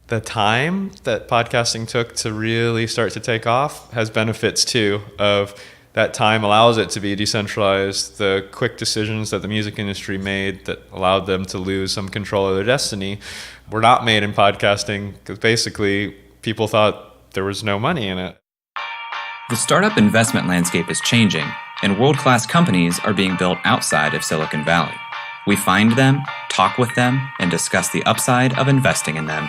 The time that podcasting took to really start to take off has benefits too. Of that time allows it to be decentralized. The quick decisions that the music industry made that allowed them to lose some control of their destiny were not made in podcasting because basically people thought there was no money in it. The startup investment landscape is changing, and world-class companies are being built outside of Silicon Valley. We find them, talk with them, and discuss the upside of investing in them.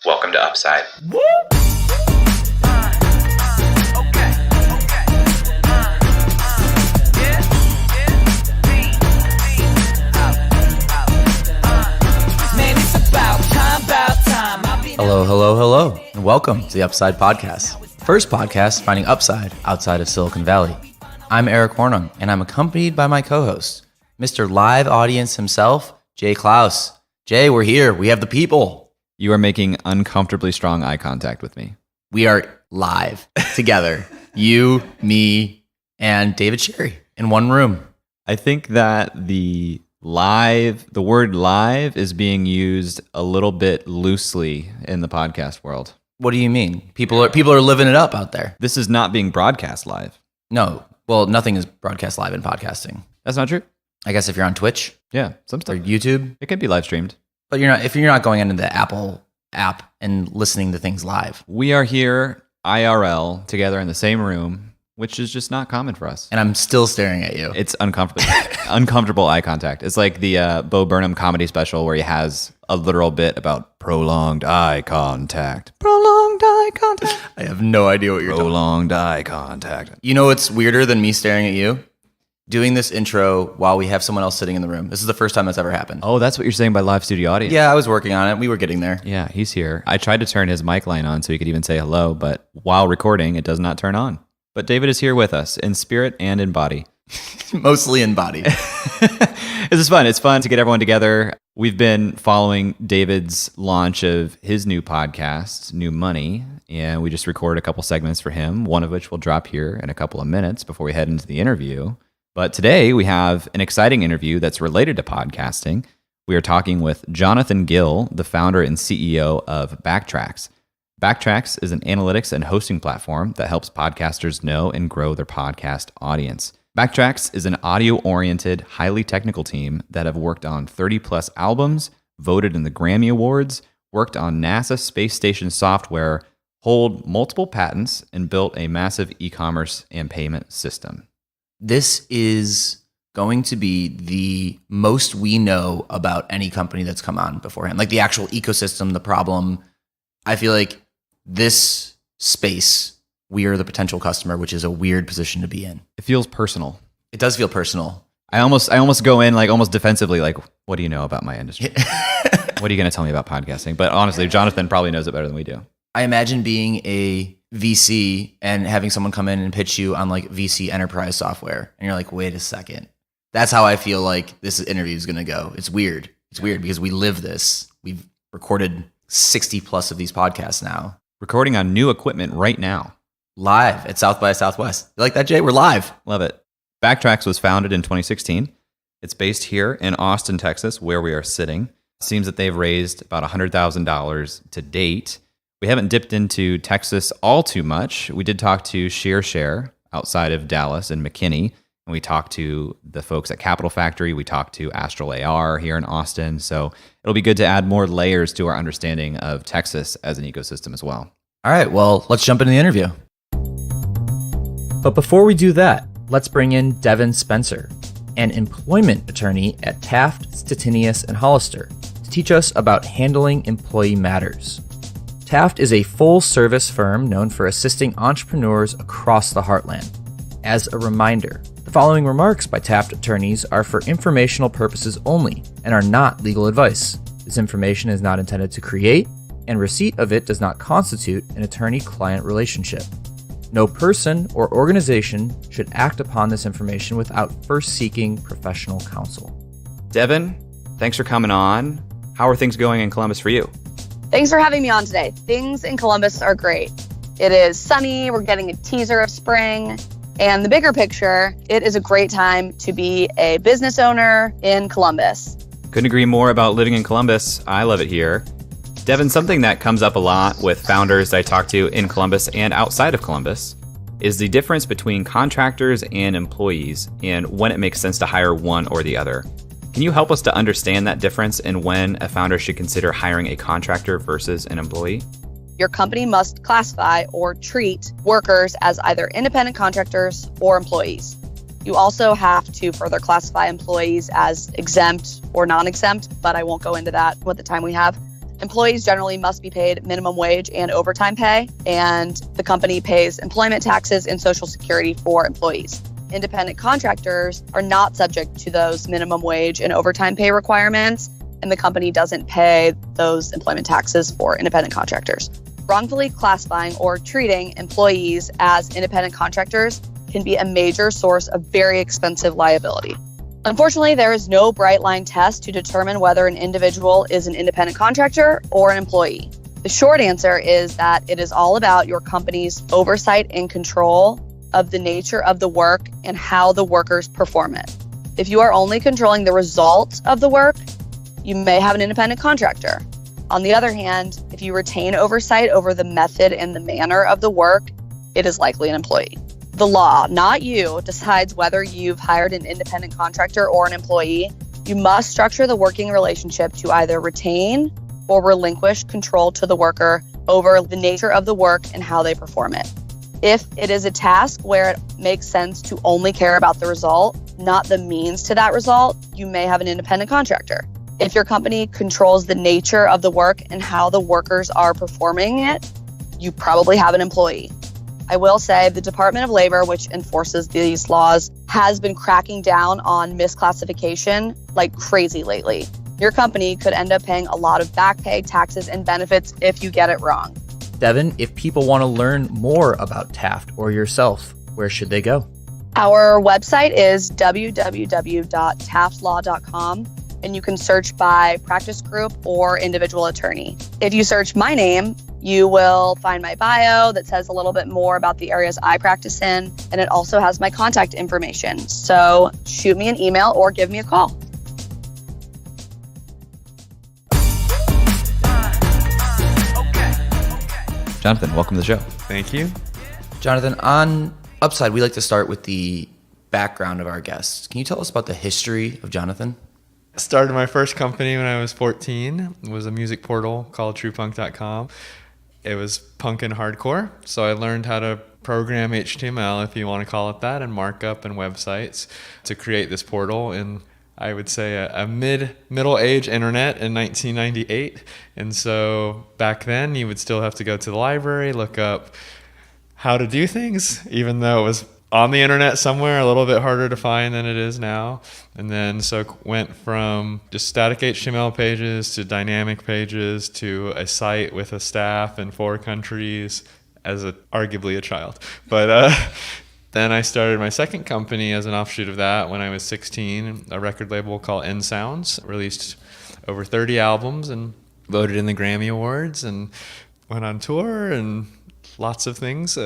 Welcome to Upside. Woo! Hello, and welcome to the Upside Podcast, first podcast finding upside outside of Silicon Valley. I'm Eric Hornung, and I'm accompanied by my co-host, Mr. Live Audience himself, Jay Klaus. Jay, we're here. We have the people. You are making uncomfortably strong eye contact with me. We are live together. You, me, and David Sherry in one room. I think that the word live is being used a little bit loosely in the podcast world. What do you mean? People are living it up out there. This is not being broadcast live. No. Well, nothing is broadcast live in podcasting. That's not true. I guess if you're on Twitch. Yeah, some stuff. Or YouTube. It can be live streamed. But if you're not going into the Apple app and listening to things live. We are here IRL together in the same room, which is just not common for us. And I'm still staring at you. It's uncomfortable eye contact. It's like the Bo Burnham comedy special where he has a literal bit about prolonged eye contact. Prolonged eye contact. I have no idea what you're talking about. Prolonged eye contact. You know what's weirder than me staring at you? Doing this intro while we have someone else sitting in the room. This is the first time that's ever happened. Oh, that's what you're saying by live studio audience. Yeah, I was working on it. We were getting there. Yeah, he's here. I tried to turn his mic line on so he could even say hello, but while recording, it does not turn on. But David is here with us in spirit and in body. Mostly in body. This is fun. It's fun to get everyone together. We've been following David's launch of his new podcast, New Money, and we just recorded a couple segments for him, one of which will drop here in a couple of minutes before we head into the interview. But today we have an exciting interview that's related to podcasting. We are talking with Jonathan Gill, the founder and CEO of Backtracks. Backtracks is an analytics and hosting platform that helps podcasters know and grow their podcast audience. Backtracks is an audio-oriented, highly technical team that have worked on 30-plus albums, voted in the Grammy Awards, worked on NASA space station software, hold multiple patents, and built a massive e-commerce and payment system. This is going to be the most we know about any company that's come on beforehand. Like the actual ecosystem, the problem. I feel like this space, we are the potential customer, which is a weird position to be in. It feels personal. It does feel personal. I almost go in like almost defensively, like, what do you know about my industry? What are you going to tell me about podcasting? But honestly, Jonathan probably knows it better than we do. I imagine being a VC and having someone come in and pitch you on like VC enterprise software. And you're like, wait a second. That's how I feel like this interview is going to go. It's weird. It's weird because we live this. We've recorded 60 plus of these podcasts now. Recording on new equipment right now. Live at South by Southwest. You like that, Jay? We're live. Love it. Backtracks was founded in 2016. It's based here in Austin, Texas, where we are sitting. It seems that they've raised about $100,000 to date. We haven't dipped into Texas all too much. We did talk to Share outside of Dallas and McKinney, and we talked to the folks at Capital Factory. We talked to Astral AR here in Austin. So it'll be good to add more layers to our understanding of Texas as an ecosystem as well. All right, well, let's jump into the interview. But before we do that, let's bring in Devin Spencer, an employment attorney at Taft, Stettinius & Hollister, to teach us about handling employee matters. Taft is a full-service firm known for assisting entrepreneurs across the heartland. As a reminder, the following remarks by Taft attorneys are for informational purposes only and are not legal advice. This information is not intended to create, and receipt of it does not constitute an attorney-client relationship. No person or organization should act upon this information without first seeking professional counsel. Devin, thanks for coming on. How are things going in Columbus for you? Thanks for having me on today. Things in Columbus are great. It is sunny, we're getting a teaser of spring, and the bigger picture, it is a great time to be a business owner in Columbus. Couldn't agree more about living in Columbus. I love it here. Devin, something that comes up a lot with founders that I talk to in Columbus and outside of Columbus is the difference between contractors and employees and when it makes sense to hire one or the other. Can you help us to understand that difference and when a founder should consider hiring a contractor versus an employee? Your company must classify or treat workers as either independent contractors or employees. You also have to further classify employees as exempt or non-exempt, but I won't go into that with the time we have. Employees generally must be paid minimum wage and overtime pay, and the company pays employment taxes and Social Security for employees. Independent contractors are not subject to those minimum wage and overtime pay requirements, and the company doesn't pay those employment taxes for independent contractors. Wrongfully classifying or treating employees as independent contractors can be a major source of very expensive liability. Unfortunately, there is no bright line test to determine whether an individual is an independent contractor or an employee. The short answer is that it is all about your company's oversight and control of the nature of the work and how the workers perform it. If you are only controlling the result of the work, you may have an independent contractor. On the other hand, if you retain oversight over the method and the manner of the work, it is likely an employee. The law, not you, decides whether you've hired an independent contractor or an employee. You must structure the working relationship to either retain or relinquish control to the worker over the nature of the work and how they perform it. If it is a task where it makes sense to only care about the result, not the means to that result, you may have an independent contractor. If your company controls the nature of the work and how the workers are performing it, you probably have an employee. I will say the Department of Labor, which enforces these laws, has been cracking down on misclassification like crazy lately. Your company could end up paying a lot of back pay, taxes, and benefits if you get it wrong. Devin, if people want to learn more about Taft or yourself, where should they go? Our website is www.taftlaw.com, and you can search by practice group or individual attorney. If you search my name, you will find my bio that says a little bit more about the areas I practice in, and it also has my contact information. So shoot me an email or give me a call. Jonathan, welcome to the show. Thank you. Jonathan, on Upside, we like to start with the background of our guests. Can you tell us about the history of Jonathan? I started my first company when I was 14. It was a music portal called TruePunk.com. It was punk and hardcore, so I learned how to program HTML, if you want to call it that, and markup and websites to create this portal in, I would say, a middle-age internet in 1998. And so back then, you would still have to go to the library, look up how to do things, even though it was on the internet somewhere, a little bit harder to find than it is now. And then so went from just static HTML pages to dynamic pages to a site with a staff in 4 countries as arguably a child. But then I started my second company as an offshoot of that when I was 16, a record label called N Sounds, released over 30 albums and voted in the Grammy Awards and went on tour and lots of things.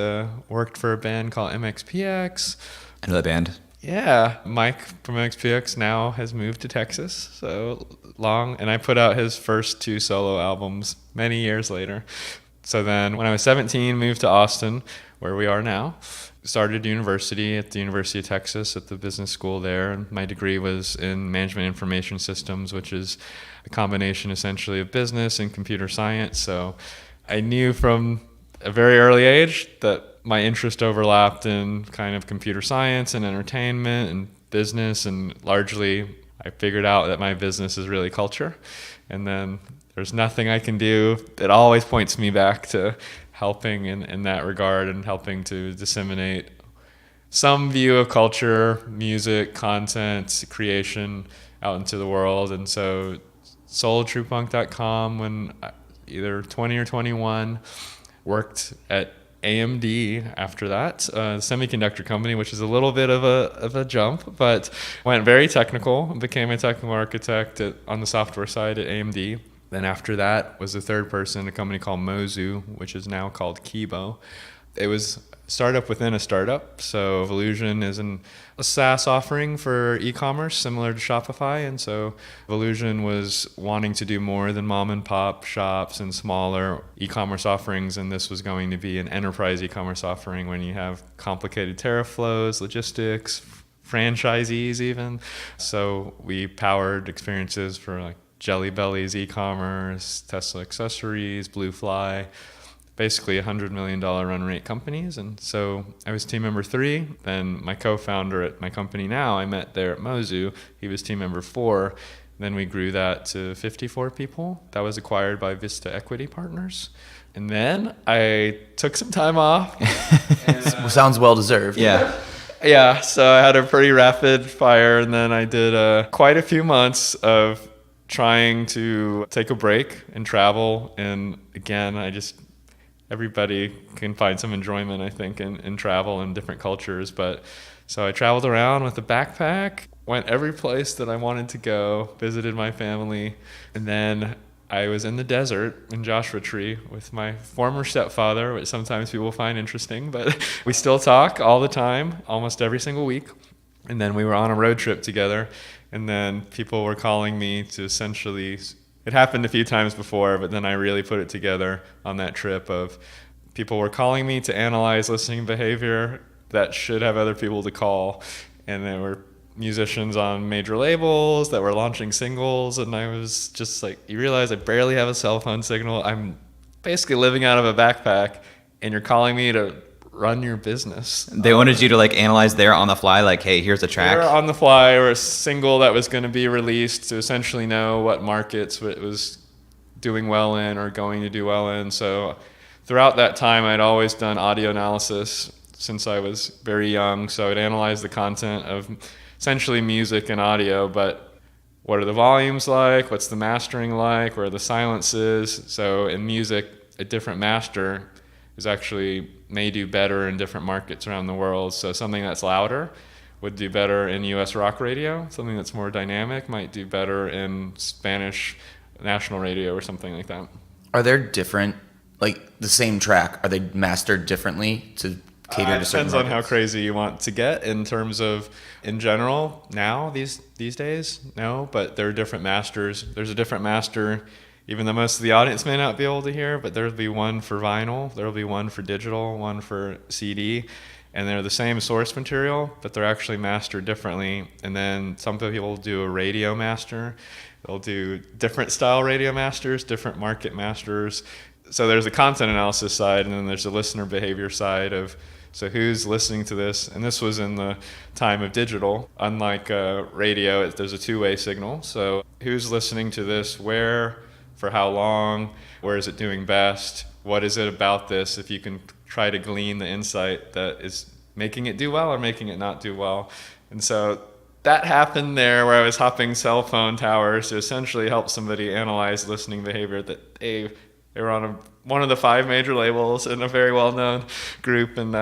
Worked for a band called MXPX. I know that band. Yeah, Mike from MXPX now has moved to Texas, so long. And I put out his first 2 solo albums many years later. So then when I was 17, moved to Austin, where we are now. Started university at the University of Texas at the business school there. And my degree was in management information systems, which is a combination essentially of business and computer science. So I knew from a very early age that my interest overlapped in kind of computer science and entertainment and business, and largely I figured out that my business is really culture. And then there's nothing I can do. It always points me back to helping in that regard and helping to disseminate some view of culture, music, content, creation out into the world. And so sold TruePunk.com when either 20 or 21, worked at AMD after that, a semiconductor company, which is a little bit of a jump, but went very technical, became a technical architect on the software side at AMD. Then after that was the third person, a company called Mozu, which is now called Kibo. It was startup within a startup. So Volusion is a SaaS offering for e-commerce similar to Shopify. And so Volusion was wanting to do more than mom and pop shops and smaller e-commerce offerings. And this was going to be an enterprise e-commerce offering when you have complicated tariff flows, logistics, franchisees even. So we powered experiences for like Jelly Belly's e-commerce, Tesla accessories, Blue Fly, basically $100 million run rate companies. And so I was team member 3. Then my co-founder at my company now, I met there at Mozu. He was team member 4. Then we grew that to 54 people. That was acquired by Vista Equity Partners. And then I took some time off. And, sounds well-deserved. Yeah. Yeah, so I had a pretty rapid fire, and then I did quite a few months of trying to take a break and travel. And again, everybody can find some enjoyment, I think, in travel and different cultures. But so I traveled around with a backpack, went every place that I wanted to go, visited my family, and then I was in the desert in Joshua Tree with my former stepfather, which sometimes people find interesting, but we still talk all the time, almost every single week. And then we were on a road trip together, and then people were calling me to essentially, it happened a few times before, but then I really put it together on that trip of people were calling me to analyze listening behavior that should have other people to call. And there were musicians on major labels that were launching singles, and I was just like, you realize I barely have a cell phone signal. I'm basically living out of a backpack, and you're calling me to run your business. They wanted you to like analyze there on the fly, like, hey, here's a track. Or on the fly, or a single that was going to be released to essentially know what markets it was doing well in or going to do well in. So throughout that time, I'd always done audio analysis since I was very young. So I'd analyze the content of essentially music and audio, but what are the volumes like? What's the mastering like? Where are the silences? So in music, a different master is actually may do better in different markets around the world. So something that's louder would do better in US rock radio. Something that's more dynamic might do better in Spanish national radio or something like that. Are there different, like the same track, are they mastered differently to cater to certain Depends on how markets? crazy you want to get in terms of, in general, now, these days, no, but there are different masters. There's a different master, even though most of the audience may not be able to hear, but there'll be one for vinyl, there'll be one for digital, one for CD, and they're the same source material, but they're actually mastered differently. And then some people do a radio master. They'll do different style radio masters, different market masters. So there's a content analysis side, and then there's a listener behavior side of, so who's listening to this? And this was in the time of digital. Unlike radio, there's a two-way signal. So who's listening to this? Where? For how long? Where is it doing best? What is it about this? If you can try to glean the insight that is making it do well or making it not do well. And so that happened there, where I was hopping cell phone towers to essentially help somebody analyze listening behavior that they were on one of the 5 major labels in a very well-known group, and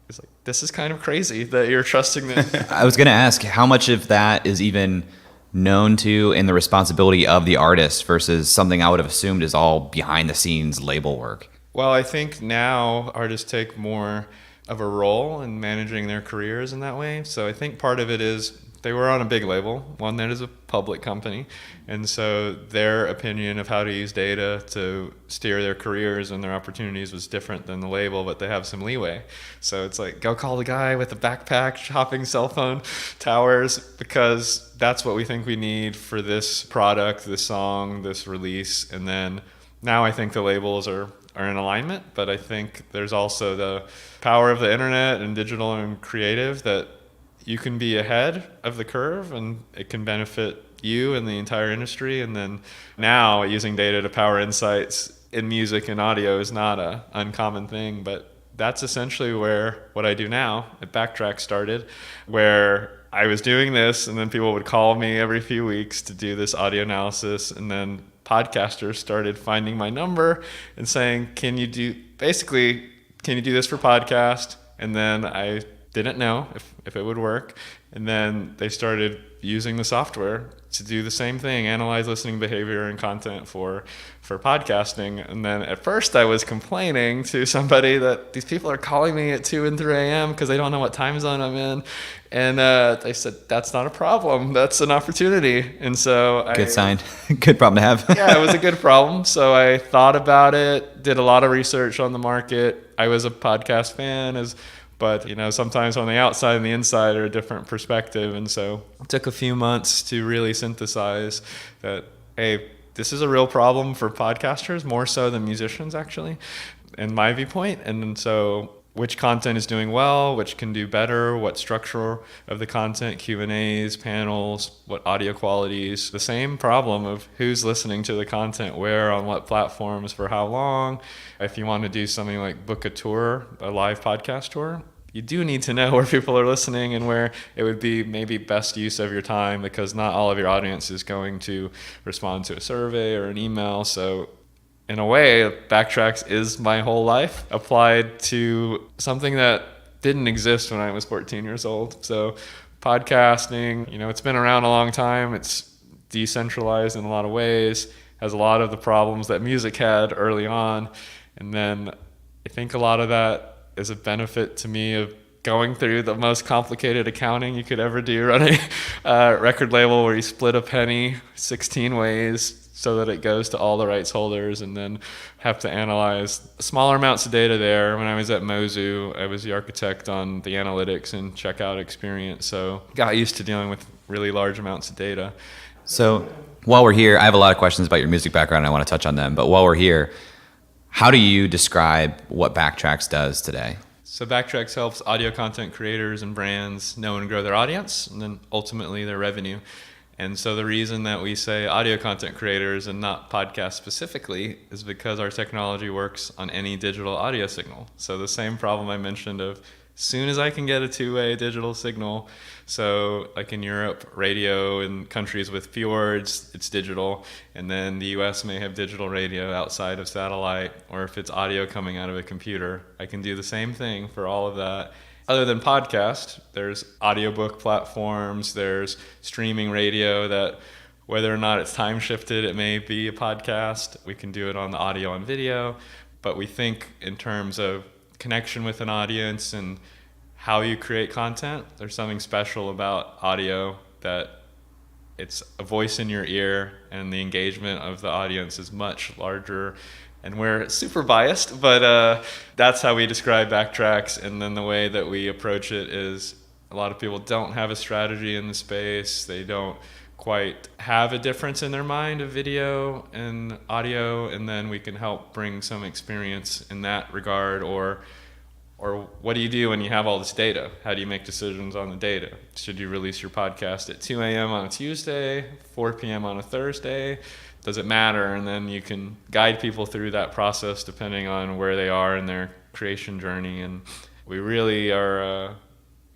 it's like, this is kind of crazy that you're trusting this. I was going to ask, how much of that is even known to in the responsibility of the artist versus something I would have assumed is all behind-the-scenes label work? Well, I think now artists take more of a role in managing their careers in that way. So I think part of it is they were on a big label, one that is a public company, and so their opinion of how to use data to steer their careers and their opportunities was different than the label, but they have some leeway. So it's like, go call the guy with the backpack shopping cell phone towers, because that's what we think we need for this product, this song, this release. And then now I think the labels are in alignment, but I think there's also the power of the internet and digital and creative that you can be ahead of the curve, and it can benefit you and the entire industry. And then now using data to power insights in music and audio is not an uncommon thing, but that's essentially where what I do now at Backtracks started, where I was doing this, and then people would call me every few weeks to do this audio analysis, and then podcasters started finding my number and saying, can you do this for podcast? And then I didn't know if it would work. And then they started using the software to do the same thing, analyze listening behavior and content for podcasting. And then at first I was complaining to somebody that these people are calling me at 2 and 3 a.m. because they don't know what time zone I'm in. And they said, that's not a problem. That's an opportunity. And so Good sign. Good problem to have. Yeah, it was a good problem. So I thought about it, did a lot of research on the market. I was a podcast fan, but sometimes on the outside and the inside are a different perspective. And so it took a few months to really synthesize that, hey, this is a real problem for podcasters, more so than musicians, actually, in my viewpoint. And so which content is doing well, which can do better, what structure of the content, Q&As, panels, what audio qualities, the same problem of who's listening to the content, where, on what platforms, for how long. If you want to do something like book a tour, a live podcast tour, you do need to know where people are listening and where it would be maybe best use of your time, because not all of your audience is going to respond to a survey or an email. So in a way, Backtracks is my whole life applied to something that didn't exist when I was 14 years old. So podcasting, it's been around a long time. It's decentralized in a lot of ways, has a lot of the problems that music had early on. And then I think a lot of that is a benefit to me of going through the most complicated accounting you could ever do, running a record label where you split a penny 16 ways so that it goes to all the rights holders, and then have to analyze smaller amounts of data there. When I was at Mozu, I was the architect on the analytics and checkout experience, so got used to dealing with really large amounts of data. So while we're here, I have a lot of questions about your music background and I want to touch on them, but while we're here, how do you describe what Backtracks does today? So Backtracks helps audio content creators and brands know and grow their audience, and then ultimately their revenue. And so the reason that we say audio content creators and not podcasts specifically is because our technology works on any digital audio signal. So the same problem I mentioned of as soon as I can get a two-way digital signal, so like in Europe, radio in countries with fjords, it's digital, and then the US may have digital radio outside of satellite, or if it's audio coming out of a computer, I can do the same thing for all of that. Other than podcast, there's audiobook platforms, there's streaming radio that whether or not it's time shifted, it may be a podcast. We can do it on the audio and video, but we think in terms of connection with an audience and how you create content. There's something special about audio that it's a voice in your ear, and the engagement of the audience is much larger. And we're super biased, but that's how we describe Backtracks. And then the way that we approach it is a lot of people don't have a strategy in the space. They don't quite have a difference in their mind of video and audio, and then we can help bring some experience in that regard. Or what do you do when you have all this data? How do you make decisions on the data? Should you release your podcast at 2 a.m. on a Tuesday, 4 p.m. on a Thursday? Does it matter? And then you can guide people through that process depending on where they are in their creation journey. And we really are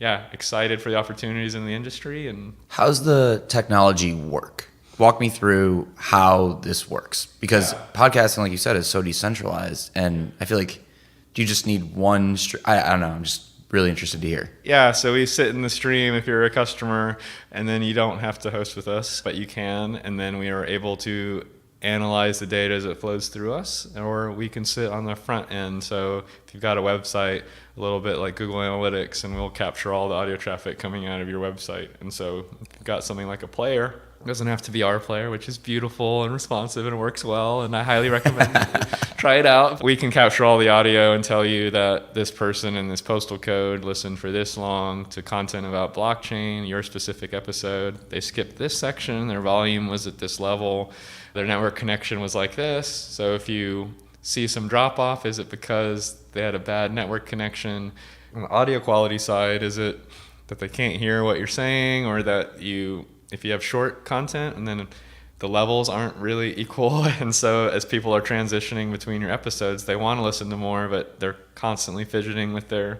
excited for the opportunities in the industry. And how's the technology work? Walk me through how this works, because podcasting, like you said, is so decentralized, and I feel like, do you just need one I don't know, I'm just really interested to hear. Yeah, so we sit in the stream if you're a customer, and then you don't have to host with us, but you can, and then we are able to analyze the data as it flows through us, or we can sit on the front end. So if you've got a website, a little bit like Google Analytics, and we'll capture all the audio traffic coming out of your website. And so if you've got something like a player, it doesn't have to be our player, which is beautiful and responsive and works well, and I highly recommend try it out. We can capture all the audio and tell you that this person in this postal code listened for this long to content about blockchain, your specific episode. They skipped this section, their volume was at this level, their network connection was like this. So if you see some drop off, is it because they had a bad network connection? On the audio quality side, is it that they can't hear what you're saying, or that if you have short content and then the levels aren't really equal, and so as people are transitioning between your episodes, they want to listen to more, but they're constantly fidgeting with the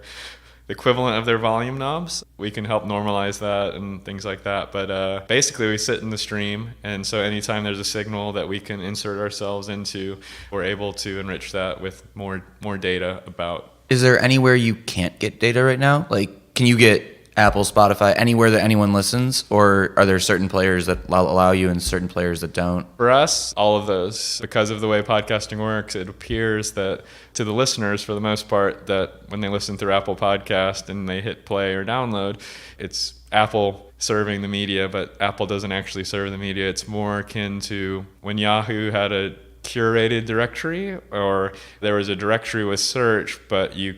equivalent of their volume knobs. We can help normalize that and things like that. But basically we sit in the stream, and so anytime there's a signal that we can insert ourselves into, we're able to enrich that with more data about. Is there anywhere you can't get data right now? Like, can you get Apple, Spotify, anywhere that anyone listens, or are there certain players that allow you and certain players that don't? For us, all of those. Because of the way podcasting works, it appears that to the listeners, for the most part, that when they listen through Apple Podcast and they hit play or download, it's Apple serving the media, but Apple doesn't actually serve the media. It's more akin to when Yahoo had a curated directory, or there was a directory with search, but you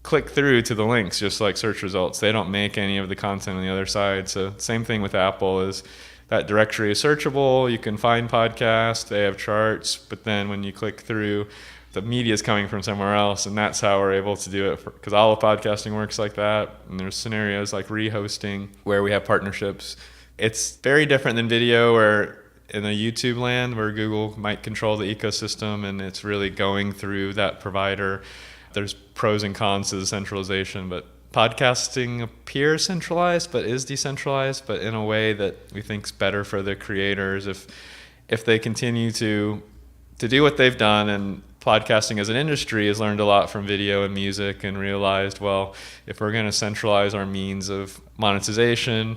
click through to the links just like search results. They don't make any of the content on the other side. So same thing with Apple is that directory is searchable. You can find podcasts. They have charts. But then when you click through, the media is coming from somewhere else. And that's how we're able to do it, because all of podcasting works like that. And there's scenarios like rehosting where we have partnerships. It's very different than video, where in a YouTube land where Google might control the ecosystem and it's really going through that provider. There's pros and cons to the centralization, but podcasting appears centralized but is decentralized, but in a way that we think is better for the creators if they continue to do what they've done. And podcasting as an industry has learned a lot from video and music and realized, well, if we're going to centralize our means of monetization,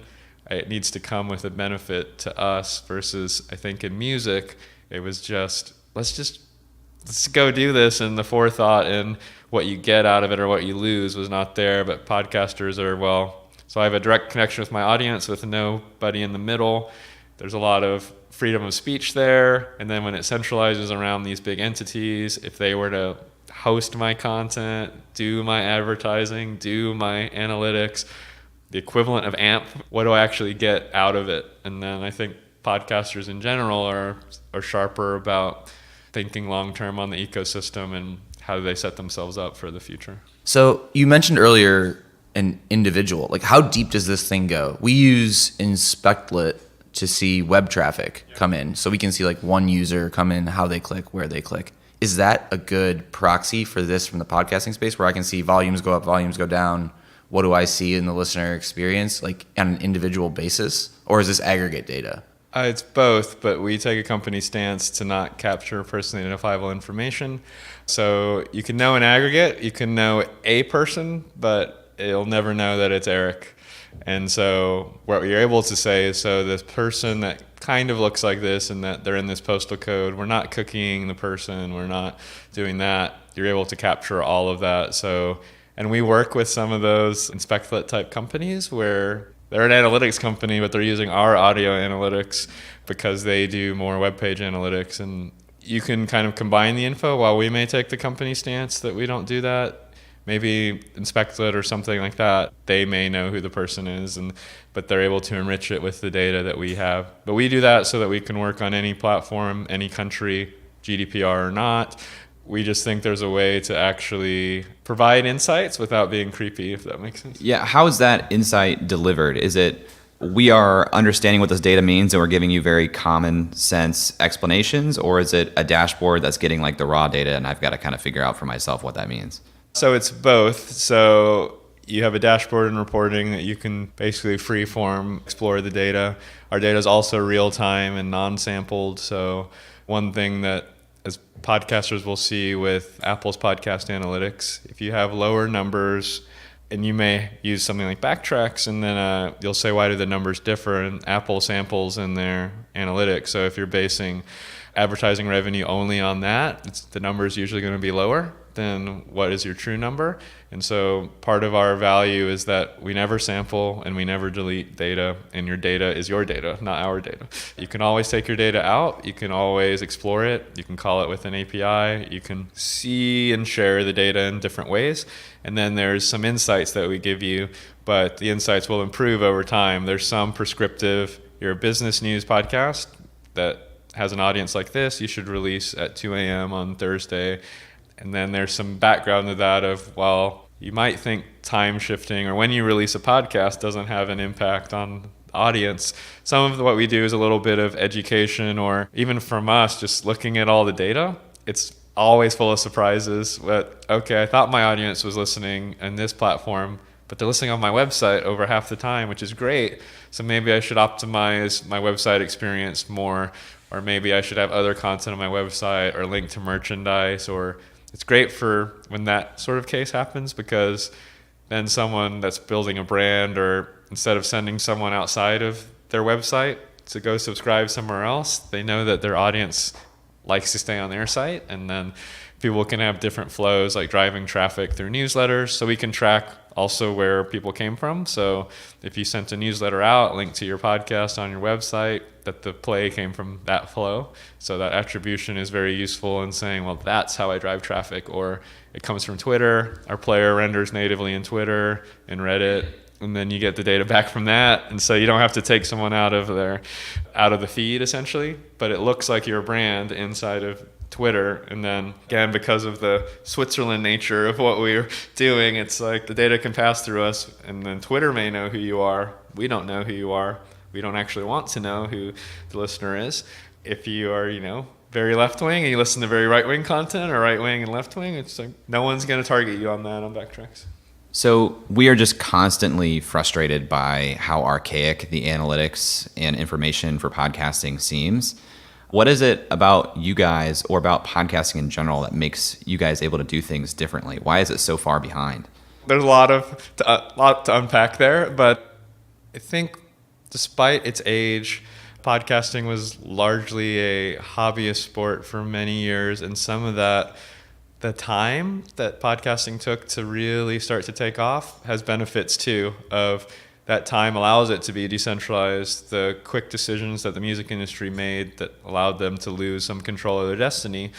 it needs to come with a benefit to us, versus I think in music it was just let's go do this, and the forethought and what you get out of it or what you lose was not there. But podcasters are, well, so I have a direct connection with my audience with nobody in the middle. There's a lot of freedom of speech there. And then when it centralizes around these big entities, if they were to host my content, do my advertising, do my analytics, the equivalent of AMP, what do I actually get out of it? And then I think podcasters in general are sharper about thinking long-term on the ecosystem and how do they set themselves up for the future. So you mentioned earlier an individual. Like, how deep does this thing go? We use Inspectlet to see web traffic come in. So we can see like one user come in, how they click, where they click. Is that a good proxy for this from the podcasting space, where I can see volumes go up, volumes go down? What do I see in the listener experience, like on an individual basis? Or is this aggregate data? It's both, but we take a company stance to not capture personally identifiable information. So you can know an aggregate, you can know a person, but you'll never know that it's Eric. And so what you're able to say is, so this person that kind of looks like this and that they're in this postal code, we're not cookieing the person, we're not doing that. You're able to capture all of that. So, and we work with some of those Inspectlet type companies where they're an analytics company, but they're using our audio analytics because they do more web page analytics. And you can kind of combine the info. While we may take the company stance that we don't do that, maybe Inspectlet or something like that, they may know who the person is, but they're able to enrich it with the data that we have. But we do that so that we can work on any platform, any country, GDPR or not. We just think there's a way to actually provide insights without being creepy, if that makes sense. Yeah, how is that insight delivered? Is it we are understanding what this data means and we're giving you very common sense explanations, or is it a dashboard that's getting like the raw data and I've got to kind of figure out for myself what that means? So it's both. So you have a dashboard and reporting that you can basically free-form explore the data. Our data is also real-time and non-sampled. So one thing that as podcasters will see with Apple's podcast analytics, if you have lower numbers, and you may use something like Backtracks, and then you'll say, why do the numbers differ? And Apple samples in their analytics. So if you're basing advertising revenue only on that, the number is usually going to be lower than what is your true number. And so part of our value is that we never sample and we never delete data, and your data is your data, not our data. You can always take your data out, you can always explore it, you can call it with an API, you can see and share the data in different ways. And then there's some insights that we give you, but the insights will improve over time. There's some prescriptive, you're a business news podcast that has an audience like this, you should release at 2 a.m. on Thursday. And then there's some background to that of, well, you might think time shifting or when you release a podcast doesn't have an impact on the audience. Some of what we do is a little bit of education, or even from us, just looking at all the data. It's always full of surprises. But okay, I thought my audience was listening on this platform, but they're listening on my website over half the time, which is great. So maybe I should optimize my website experience more, or maybe I should have other content on my website or link to merchandise. Or it's great for when that sort of case happens, because than someone that's building a brand, or instead of sending someone outside of their website to go subscribe somewhere else, they know that their audience likes to stay on their site. And then people can have different flows, like driving traffic through newsletters. So we can track also where people came from. So if you sent a newsletter out, link to your podcast on your website, that the play came from that flow. So that attribution is very useful in saying, well, that's how I drive traffic. Or it comes from Twitter. Our player renders natively in Twitter and Reddit. And then you get the data back from that. And so you don't have to take someone out of the feed, essentially. But it looks like you're a brand inside of Twitter. And then again, because of the Switzerland nature of what we're doing, it's like the data can pass through us, and then Twitter may know who you are. We don't know who you are. We don't actually want to know who the listener is. If you are, very left-wing and you listen to very right-wing content, or right-wing and left-wing, it's like no one's going to target you on that on Backtracks. So we are just constantly frustrated by how archaic the analytics and information for podcasting seems. What is it about you guys, or about podcasting in general, that makes you guys able to do things differently? Why is it so far behind? There's a lot to unpack there, but I think despite its age, podcasting was largely a hobbyist sport for many years, and some of that, the time that podcasting took to really start to take off, has benefits too. Of that time allows it to be decentralized. The quick decisions that the music industry made that allowed them to lose some control of their destiny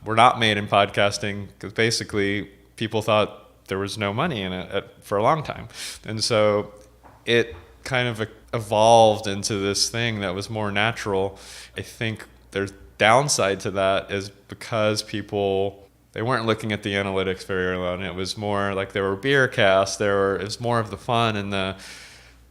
were not made in podcasting, because basically people thought there was no money in it for a long time. And so it kind of evolved into this thing that was more natural. I think there's downside to that, is because they weren't looking at the analytics very early on. It was more like there were beer casts, it was more of the fun, and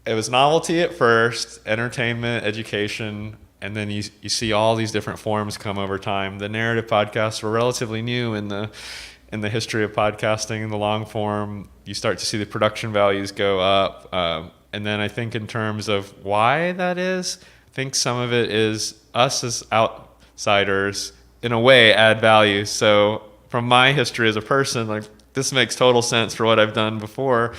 it was novelty at first, entertainment, education, and then you see all these different forms come over time. The narrative podcasts were relatively new in the history of podcasting. In the long form, you start to see the production values go up. And then I think in terms of why that is, I think some of it is us as outsiders, in a way, add value. So from my history as a person, like, this makes total sense for what I've done before.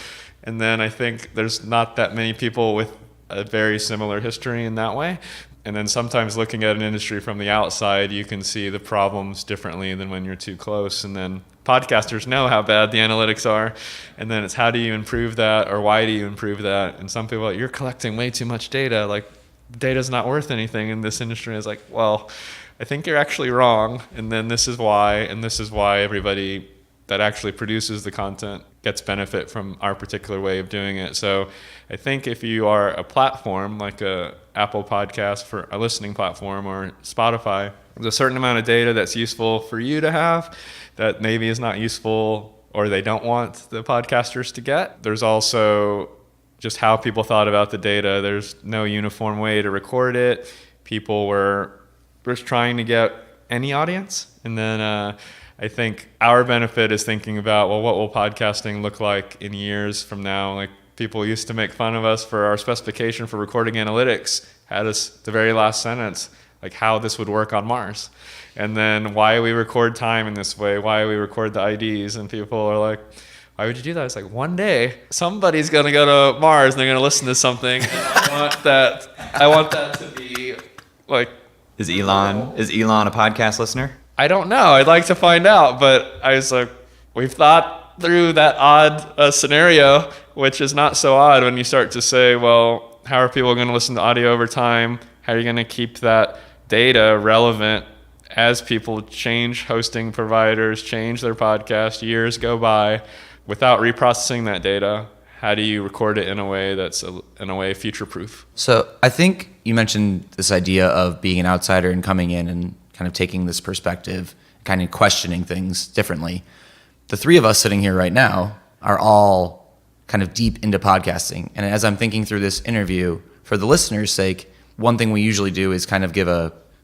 And then I think there's not that many people with a very similar history in that way. And then sometimes looking at an industry from the outside, you can see the problems differently than when you're too close. And then podcasters know how bad the analytics are. And then it's, how do you improve that, or why do you improve that? And some people are like, you're collecting way too much data. Like, data's not worth anything in this industry. It's like, well, I think you're actually wrong. And then this is why, and this is why everybody that actually produces the content gets benefit from our particular way of doing it. So I think if you are a platform like a Apple Podcast for a listening platform, or Spotify, there's a certain amount of data that's useful for you to have that maybe is not useful, or they don't want the podcasters to get. There's also just how people thought about the data. There's no uniform way to record it. People were just trying to get any audience. And then I think our benefit is thinking about, well, what will podcasting look like in years from now? Like, people used to make fun of us for our specification for recording analytics, had us the very last sentence, like how this would work on Mars. And then why we record time in this way, why we record the IDs. And people are like, why would you do that? It's like, one day somebody's going to go to Mars and they're going to listen to something. And I want that to be like. Is Elon a podcast listener? I don't know. I'd like to find out, but I was like, we've thought through that odd scenario, which is not so odd when you start to say, well, how are people going to listen to audio over time? How are you going to keep that data relevant as people change hosting providers, change their podcast, years go by without reprocessing that data? How do you record it in a way that's, in a way, future-proof? So I think you mentioned this idea of being an outsider and coming in and kind of taking this perspective, kind of questioning things differently. The three of us sitting here right now are all kind of deep into podcasting. And as I'm thinking through this interview, for the listeners' sake, one thing we usually do is kind of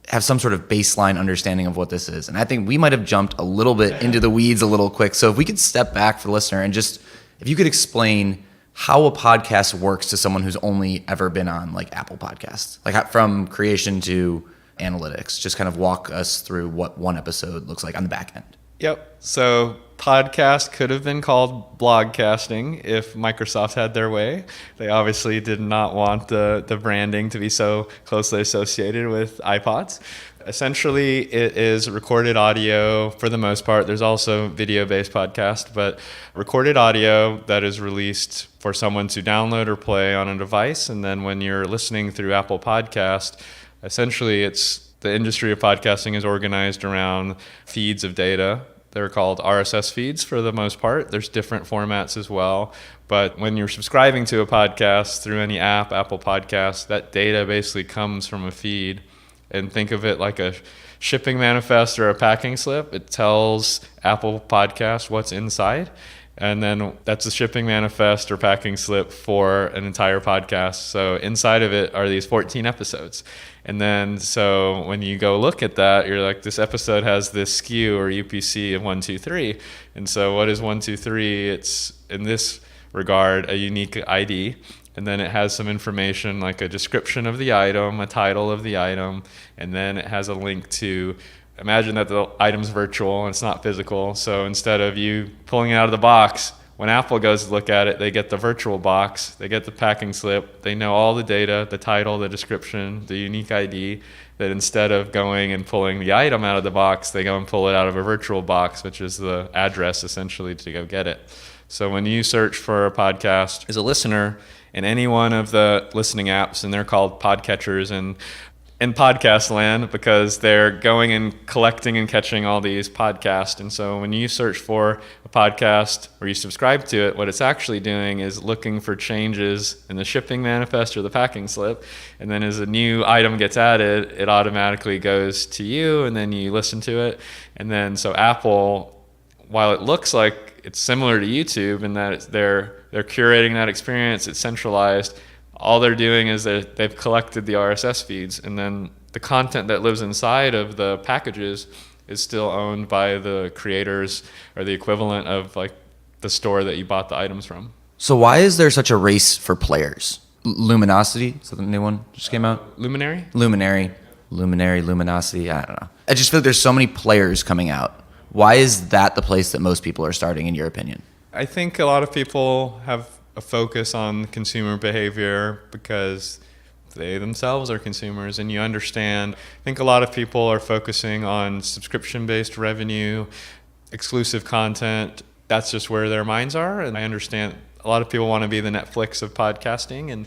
have some sort of baseline understanding of what this is. And I think we might have jumped a little bit into the weeds a little quick. So if we could step back for the listener and just, if you could explain how a podcast works to someone who's only ever been on like Apple Podcasts, like from creation to analytics, just kind of walk us through what one episode looks like on the back end. Yep. So podcast could have been called blogcasting if Microsoft had their way. They obviously did not want the branding to be so closely associated with iPods. Essentially, it is recorded audio for the most part. There's also video-based podcast, but recorded audio that is released for someone to download or play on a device. And then when you're listening through Apple Podcast, essentially it's the industry of podcasting is organized around feeds of data. They're called RSS feeds for the most part. There's different formats as well. But when you're subscribing to a podcast through any app, Apple Podcasts, that data basically comes from a feed. And think of it like a shipping manifest or a packing slip. It tells Apple Podcast what's inside. And then that's a shipping manifest or packing slip for an entire podcast. So inside of it are these 14 episodes. And then so when you go look at that, you're like, this episode has this SKU or UPC of 123. And so what is 123? It's in this regard a unique ID. And then it has some information like a description of the item, a title of the item, and then it has a link to, imagine that the item's virtual and it's not physical. So instead of you pulling it out of the box, when Apple goes to look at it, they get the virtual box, they get the packing slip, they know all the data, the title, the description, the unique ID, that instead of going and pulling the item out of the box, they go and pull it out of a virtual box, which is the address essentially to go get it. So when you search for a podcast as a listener in any one of the listening apps, and they're called podcatchers in podcast land because they're going and collecting and catching all these podcasts. And so when you search for a podcast or you subscribe to it, what it's actually doing is looking for changes in the shipping manifest or the packing slip. And then as a new item gets added, it automatically goes to you and then you listen to it. And then so Apple, while it looks like it's similar to YouTube in that they're curating that experience, it's centralized. All they're doing is they've collected the RSS feeds, and then the content that lives inside of the packages is still owned by the creators or the equivalent of like the store that you bought the items from. So why is there such a race for players? Luminosity, is that the new one just came out? Luminary, Luminosity, I don't know. I just feel like there's so many players coming out. Why is that the place that most people are starting, in your opinion? I think a lot of people have a focus on consumer behavior because they themselves are consumers, and you understand. I think a lot of people are focusing on subscription-based revenue, exclusive content. That's just where their minds are, and I understand a lot of people want to be the Netflix of podcasting, and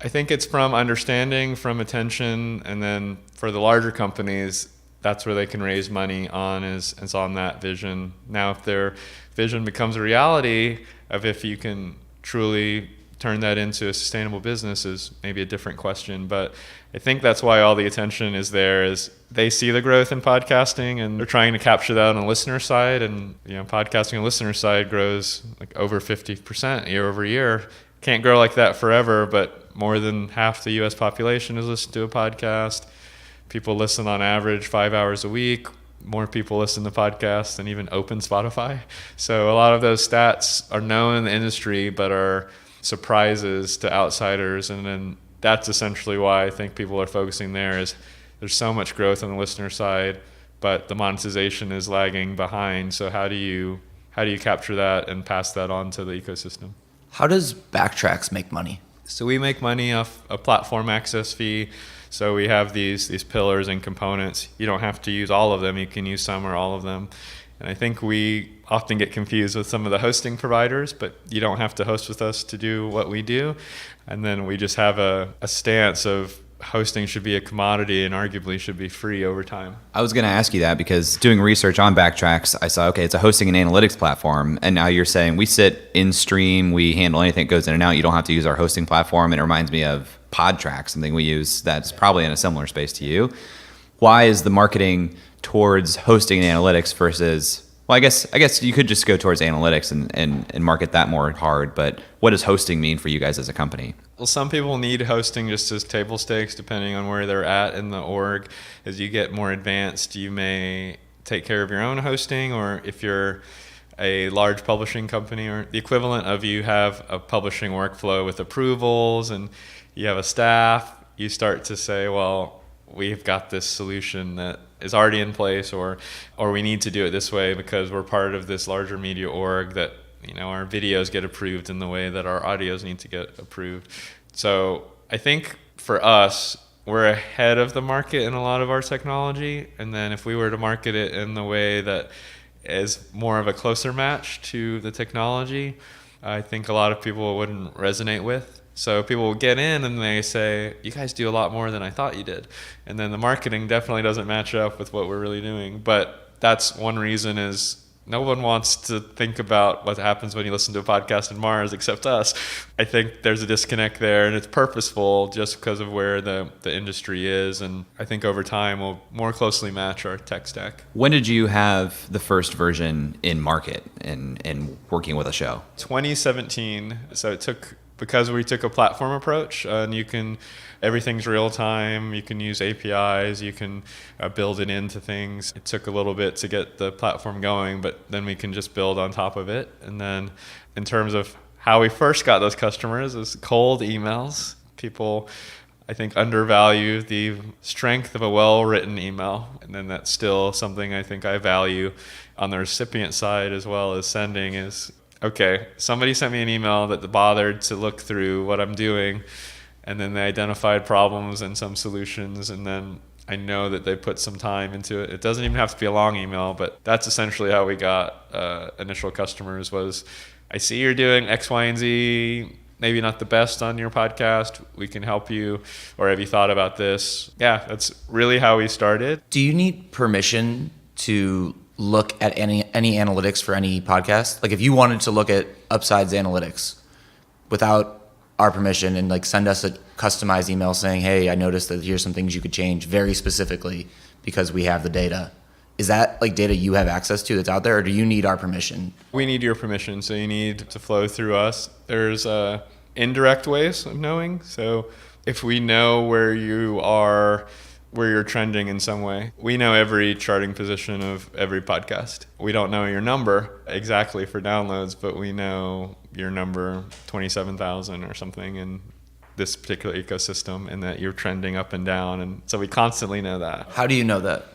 I think it's from understanding, from attention, and then for the larger companies, that's where they can raise money on is on that vision. Now, if their vision becomes a reality of if you can truly turn that into a sustainable business is maybe a different question. But I think that's why all the attention is there, is they see the growth in podcasting and they're trying to capture that on the listener side. And podcasting on the listener side grows like over 50% year over year. Can't grow like that forever, but more than half the US population is listening to a podcast. People listen on average 5 hours a week. More people listen to podcasts than even open Spotify. So a lot of those stats are known in the industry, but are surprises to outsiders. And then that's essentially why I think people are focusing there, is there's so much growth on the listener side, but the monetization is lagging behind. So how do you capture that and pass that on to the ecosystem? How does Backtracks make money? So we make money off a platform access fee. So we have these pillars and components. You don't have to use all of them. You can use some or all of them. And I think we often get confused with some of the hosting providers, but you don't have to host with us to do what we do. And then we just have a stance of hosting should be a commodity and arguably should be free over time. I was going to ask you that because doing research on Backtracks, I saw, okay, it's a hosting and analytics platform. And now you're saying we sit in stream, we handle anything that goes in and out. You don't have to use our hosting platform. And it reminds me of PodTrack, something we use that's probably in a similar space to you. Why is the marketing towards hosting and analytics versus, well, I guess you could just go towards analytics and market that more hard, but what does hosting mean for you guys as a company? Well, some people need hosting just as table stakes, depending on where they're at in the org. As you get more advanced, you may take care of your own hosting, or if you're a large publishing company or the equivalent of, you have a publishing workflow with approvals and you have a staff, you start to say, well, we've got this solution that is already in place, or we need to do it this way because we're part of this larger media org that, our videos get approved in the way that our audios need to get approved. So I think for us, we're ahead of the market in a lot of our technology. And then if we were to market it in the way that is more of a closer match to the technology, I think a lot of people wouldn't resonate with. So people will get in and they say, you guys do a lot more than I thought you did. And then the marketing definitely doesn't match up with what we're really doing. But that's one reason is no one wants to think about what happens when you listen to a podcast in Mars except us. I think there's a disconnect there, and it's purposeful just because of where the industry is. And I think over time we'll more closely match our tech stack. When did you have the first version in market and working with a show? 2017. So it took, because we took a platform approach, and everything's real time. You can use APIs. You can build it into things. It took a little bit to get the platform going, but then we can just build on top of it. And then in terms of how we first got those customers is cold emails. People, I think, undervalue the strength of a well-written email. And then that's still something I think I value on the recipient side as well as sending is, okay, somebody sent me an email that bothered to look through what I'm doing, and then they identified problems and some solutions, and then I know that they put some time into it. It doesn't even have to be a long email, but that's essentially how we got initial customers was, I see you're doing X, Y, and Z, maybe not the best on your podcast. We can help you, or have you thought about this? Yeah, that's really how we started. Do you need permission to look at any analytics for any podcast? Like if you wanted to look at Upside's analytics without our permission and send us a customized email saying, hey, I noticed that here's some things you could change very specifically because we have the data. Is that data you have access to that's out there, or do you need our permission? We need your permission, so you need to flow through us. There's indirect ways of knowing. So if we know where you are, where you're trending in some way. We know every charting position of every podcast. We don't know your number exactly for downloads, but we know your number 27,000 or something in this particular ecosystem, and that you're trending up and down. And so we constantly know that. How do you know that?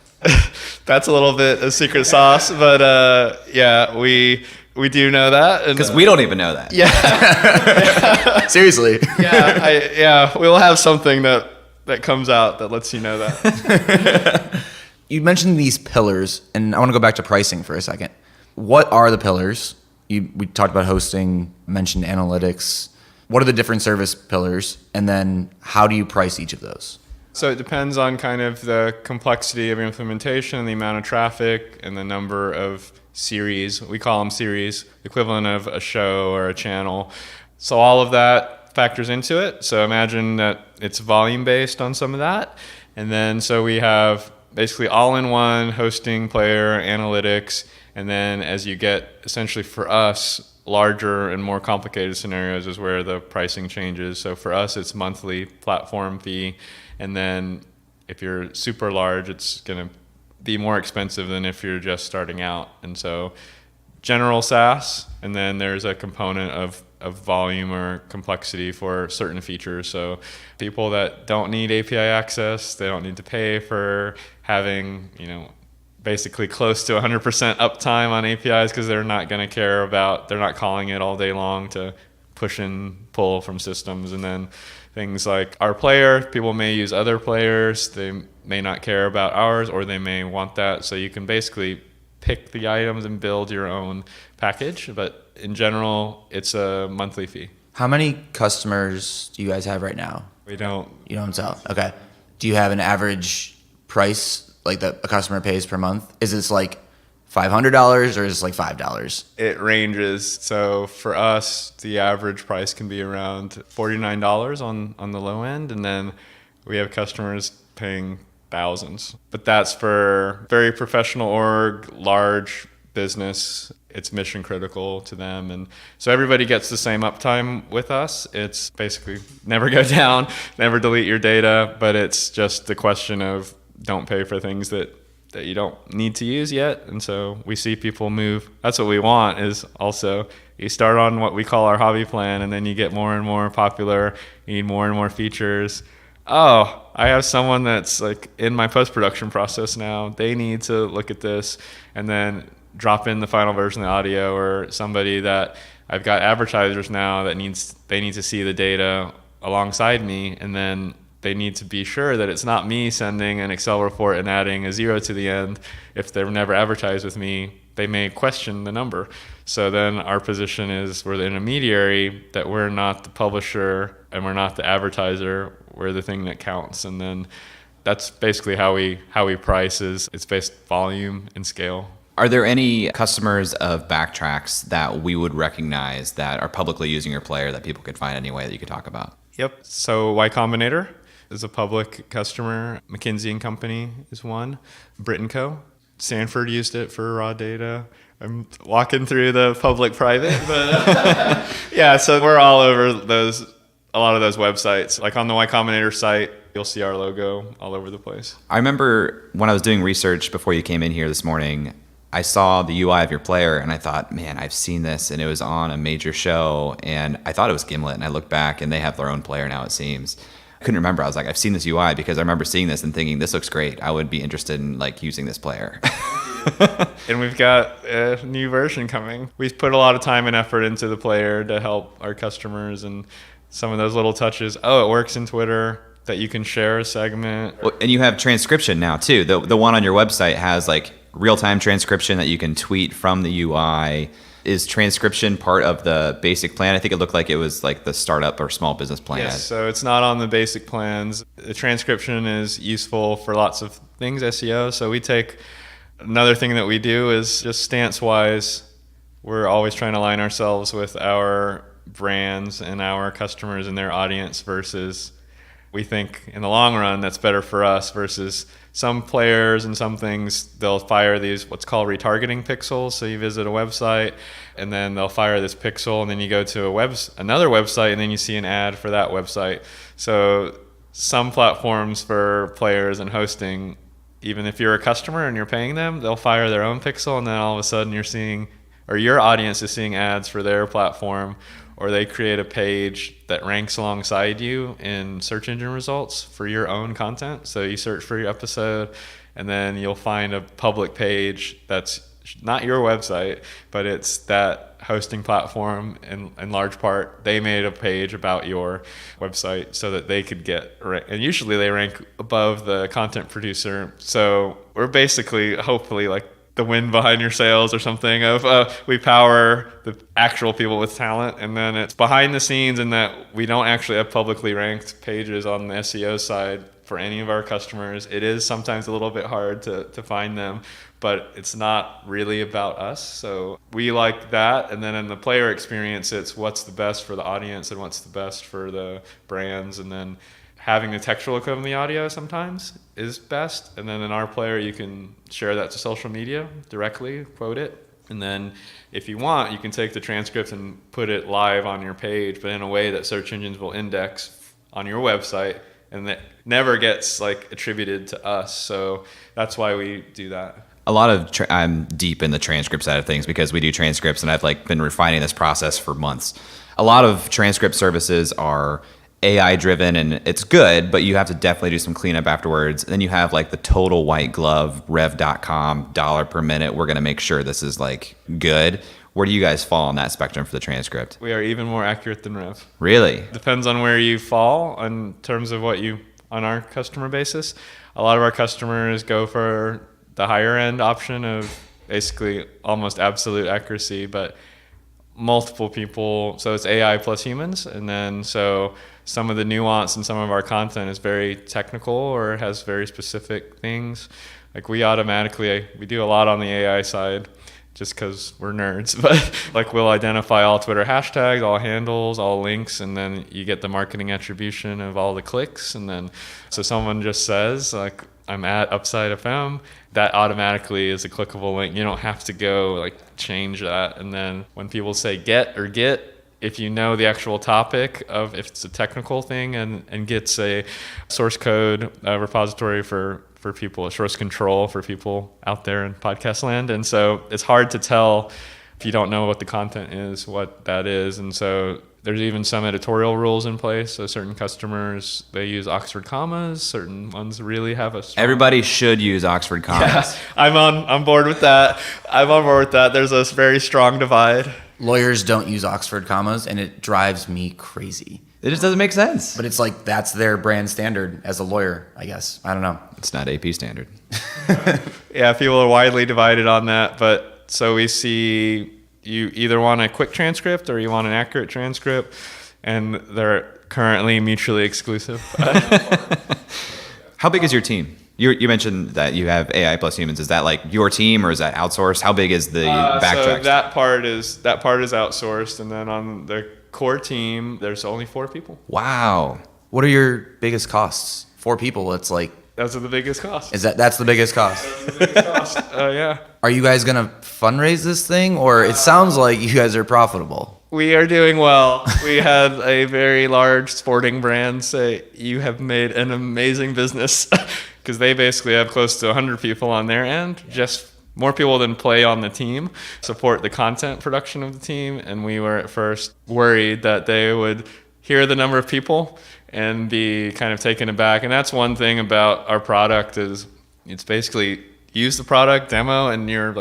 That's a little bit of secret sauce, but yeah, we do know that. Because we don't even know that. Yeah. Seriously. Yeah, we'll have something that comes out that lets you know that. You mentioned these pillars, and I want to go back to pricing for a second. What are the pillars? We talked about hosting, mentioned analytics. What are the different service pillars? And then how do you price each of those? So it depends on kind of the complexity of your implementation, the amount of traffic, and the number of series. We call them series, equivalent of a show or a channel. So all of that factors into it. So imagine that it's volume based on some of that. And then so we have basically all-in-one hosting, player, analytics, and then as you get essentially for us, larger and more complicated scenarios is where the pricing changes. So for us, it's monthly platform fee. And then if you're super large, it's going to be more expensive than if you're just starting out. And so general SaaS, and then there's a component of volume or complexity for certain features. So people that don't need API access, they don't need to pay for having, basically close to 100% uptime on APIs because they're not going to care about, they're not calling it all day long to push and pull from systems. And then things like our player, people may use other players, they may not care about ours, or they may want that. So you can basically pick the items and build your own package, but in general, it's a monthly fee. How many customers do you guys have right now? We don't. You don't sell? Okay. Do you have an average price that a customer pays per month? Is this $500 or is this $5? It ranges. So for us, the average price can be around $49 on the low end, and then we have customers paying thousands. But that's for very professional org, large business. It's mission critical to them. And so everybody gets the same uptime with us. It's basically never go down, never delete your data, but it's just the question of don't pay for things that you don't need to use yet. And so we see people move. That's what we want, is also you start on what we call our hobby plan, and then you get more and more popular, you need more and more features. oh, I have someone that's like in my post-production process now. They need to look at this and then drop in the final version of the audio, or somebody that I've got advertisers now that they need to see the data alongside me, and then they need to be sure that it's not me sending an Excel report and adding a 0 to the end. If they've never advertised with me, they may question the number. So then our position is we're the intermediary, that we're not the publisher and we're not the advertiser, we're the thing that counts. And then that's basically how we price is it's based volume and scale. Are there any customers of Backtracks that we would recognize that are publicly using your player that people could find anyway that you could talk about? Yep. So Y Combinator is a public customer. McKinsey & Company is one. Brit & Co. Stanford used it for raw data. I'm walking through the public-private, but yeah, so we're all over a lot of those websites. Like on the Y Combinator site, you'll see our logo all over the place. I remember when I was doing research before you came in here this morning, I saw the UI of your player and I thought, man, I've seen this, and it was on a major show, and I thought it was Gimlet, and I looked back and they have their own player now, it seems. I couldn't remember. I was like, I've seen this UI because I remember seeing this and thinking, this looks great. I would be interested in like using this player. And we've got a new version coming. We've put a lot of time and effort into the player to help our customers, and some of those little touches. Oh, it works in Twitter, that you can share a segment. Well, and you have transcription now too. The one on your website has like real-time transcription that you can tweet from the UI. Is transcription part of the basic plan? I think it looked like it was like the startup or small business plan. Yes, so it's not on the basic plans. The transcription is useful for lots of things, SEO. So we take another thing that we do is just stance-wise, we're always trying to align ourselves with our brands and our customers and their audience versus we think in the long run that's better for us versus some players and some things, they'll fire these what's called retargeting pixels. So you visit a website and then they'll fire this pixel, and then you go to another website and then you see an ad for that website. So some platforms for players and hosting, even if you're a customer and you're paying them, they'll fire their own pixel, and then all of a sudden you're seeing, or your audience is seeing ads for their platform, or they create a page that ranks alongside you in search engine results for your own content. So you search for your episode, and then you'll find a public page that's not your website, but it's that hosting platform in large part. They made a page about your website so that they could get, and usually they rank above the content producer. So we're basically, hopefully, like the wind behind your sails or something of we power the actual people with talent, and then it's behind the scenes in that we don't actually have publicly ranked pages on the SEO side for any of our customers. It is sometimes a little bit hard to find them, but it's not really about us. So we like that. And then in the player experience, it's what's the best for the audience and what's the best for the brands. And then having the textual code in the audio sometimes is best. And then in our player, you can share that to social media directly, quote it. And then if you want, you can take the transcript and put it live on your page, but in a way that search engines will index on your website, and that never gets like attributed to us. So that's why we do that. A lot of I'm deep in the transcript side of things because we do transcripts, and I've like been refining this process for months. A lot of transcript services are AI driven, and it's good, but you have to definitely do some cleanup afterwards. And then you have like the total white glove rev.com $ per minute. We're going to make sure this is like good. Where do you guys fall on that spectrum for the transcript? We are even more accurate than Rev. Really? Depends on where you fall in terms of what you, on our customer basis. A lot of our customers go for the higher end option of basically almost absolute accuracy, but multiple people, so it's AI plus humans. And then so some of the nuance in some of our content is very technical or has very specific things. Like we do a lot on the AI side just because we're nerds, but like we'll identify all Twitter hashtags, all handles, all links, and then you get the marketing attribution of all the clicks. And then so someone just says like, I'm at Upside FM, that automatically is a clickable link. You don't have to go like change that. And then when people say get or git, if you know the actual topic of, if it's a technical thing, and gets a source code repository for people, a source control for people out there in podcast land. And so it's hard to tell if you don't know what the content is, what that is. And so There's even some editorial rules in place. So certain customers, they use Oxford commas. Certain ones really have a strong... Everybody should use Oxford commas. Yeah, I'm board with that. I'm on board with that. There's a very strong divide. Lawyers don't use Oxford commas, and it drives me crazy. It just doesn't make sense. But it's like that's their brand standard as a lawyer, I guess. I don't know. It's not AP standard. Yeah, people are widely divided on that. But so we see you either want a quick transcript or you want an accurate transcript, and they're currently mutually exclusive. How big is your team? You mentioned that you have AI plus humans. Is that like your team or is that outsourced? How big is the Backtracks? So that part is outsourced, and then on the core team, there's only 4 people. Wow. What are your biggest costs? 4 people. It's like Those are the biggest costs. that's the biggest cost? That's the biggest cost. Yeah. Are you guys gonna fundraise this thing, or it sounds like you guys are profitable? We are doing well. We had a very large sporting brand say, "You have made an amazing business," because they basically have close to 100 people on their end, just more people than play on the team, support the content production of the team. And we were at first worried that they would hear the number of people and be kind of taken aback. And that's one thing about our product is it's basically use the product, demo, and you're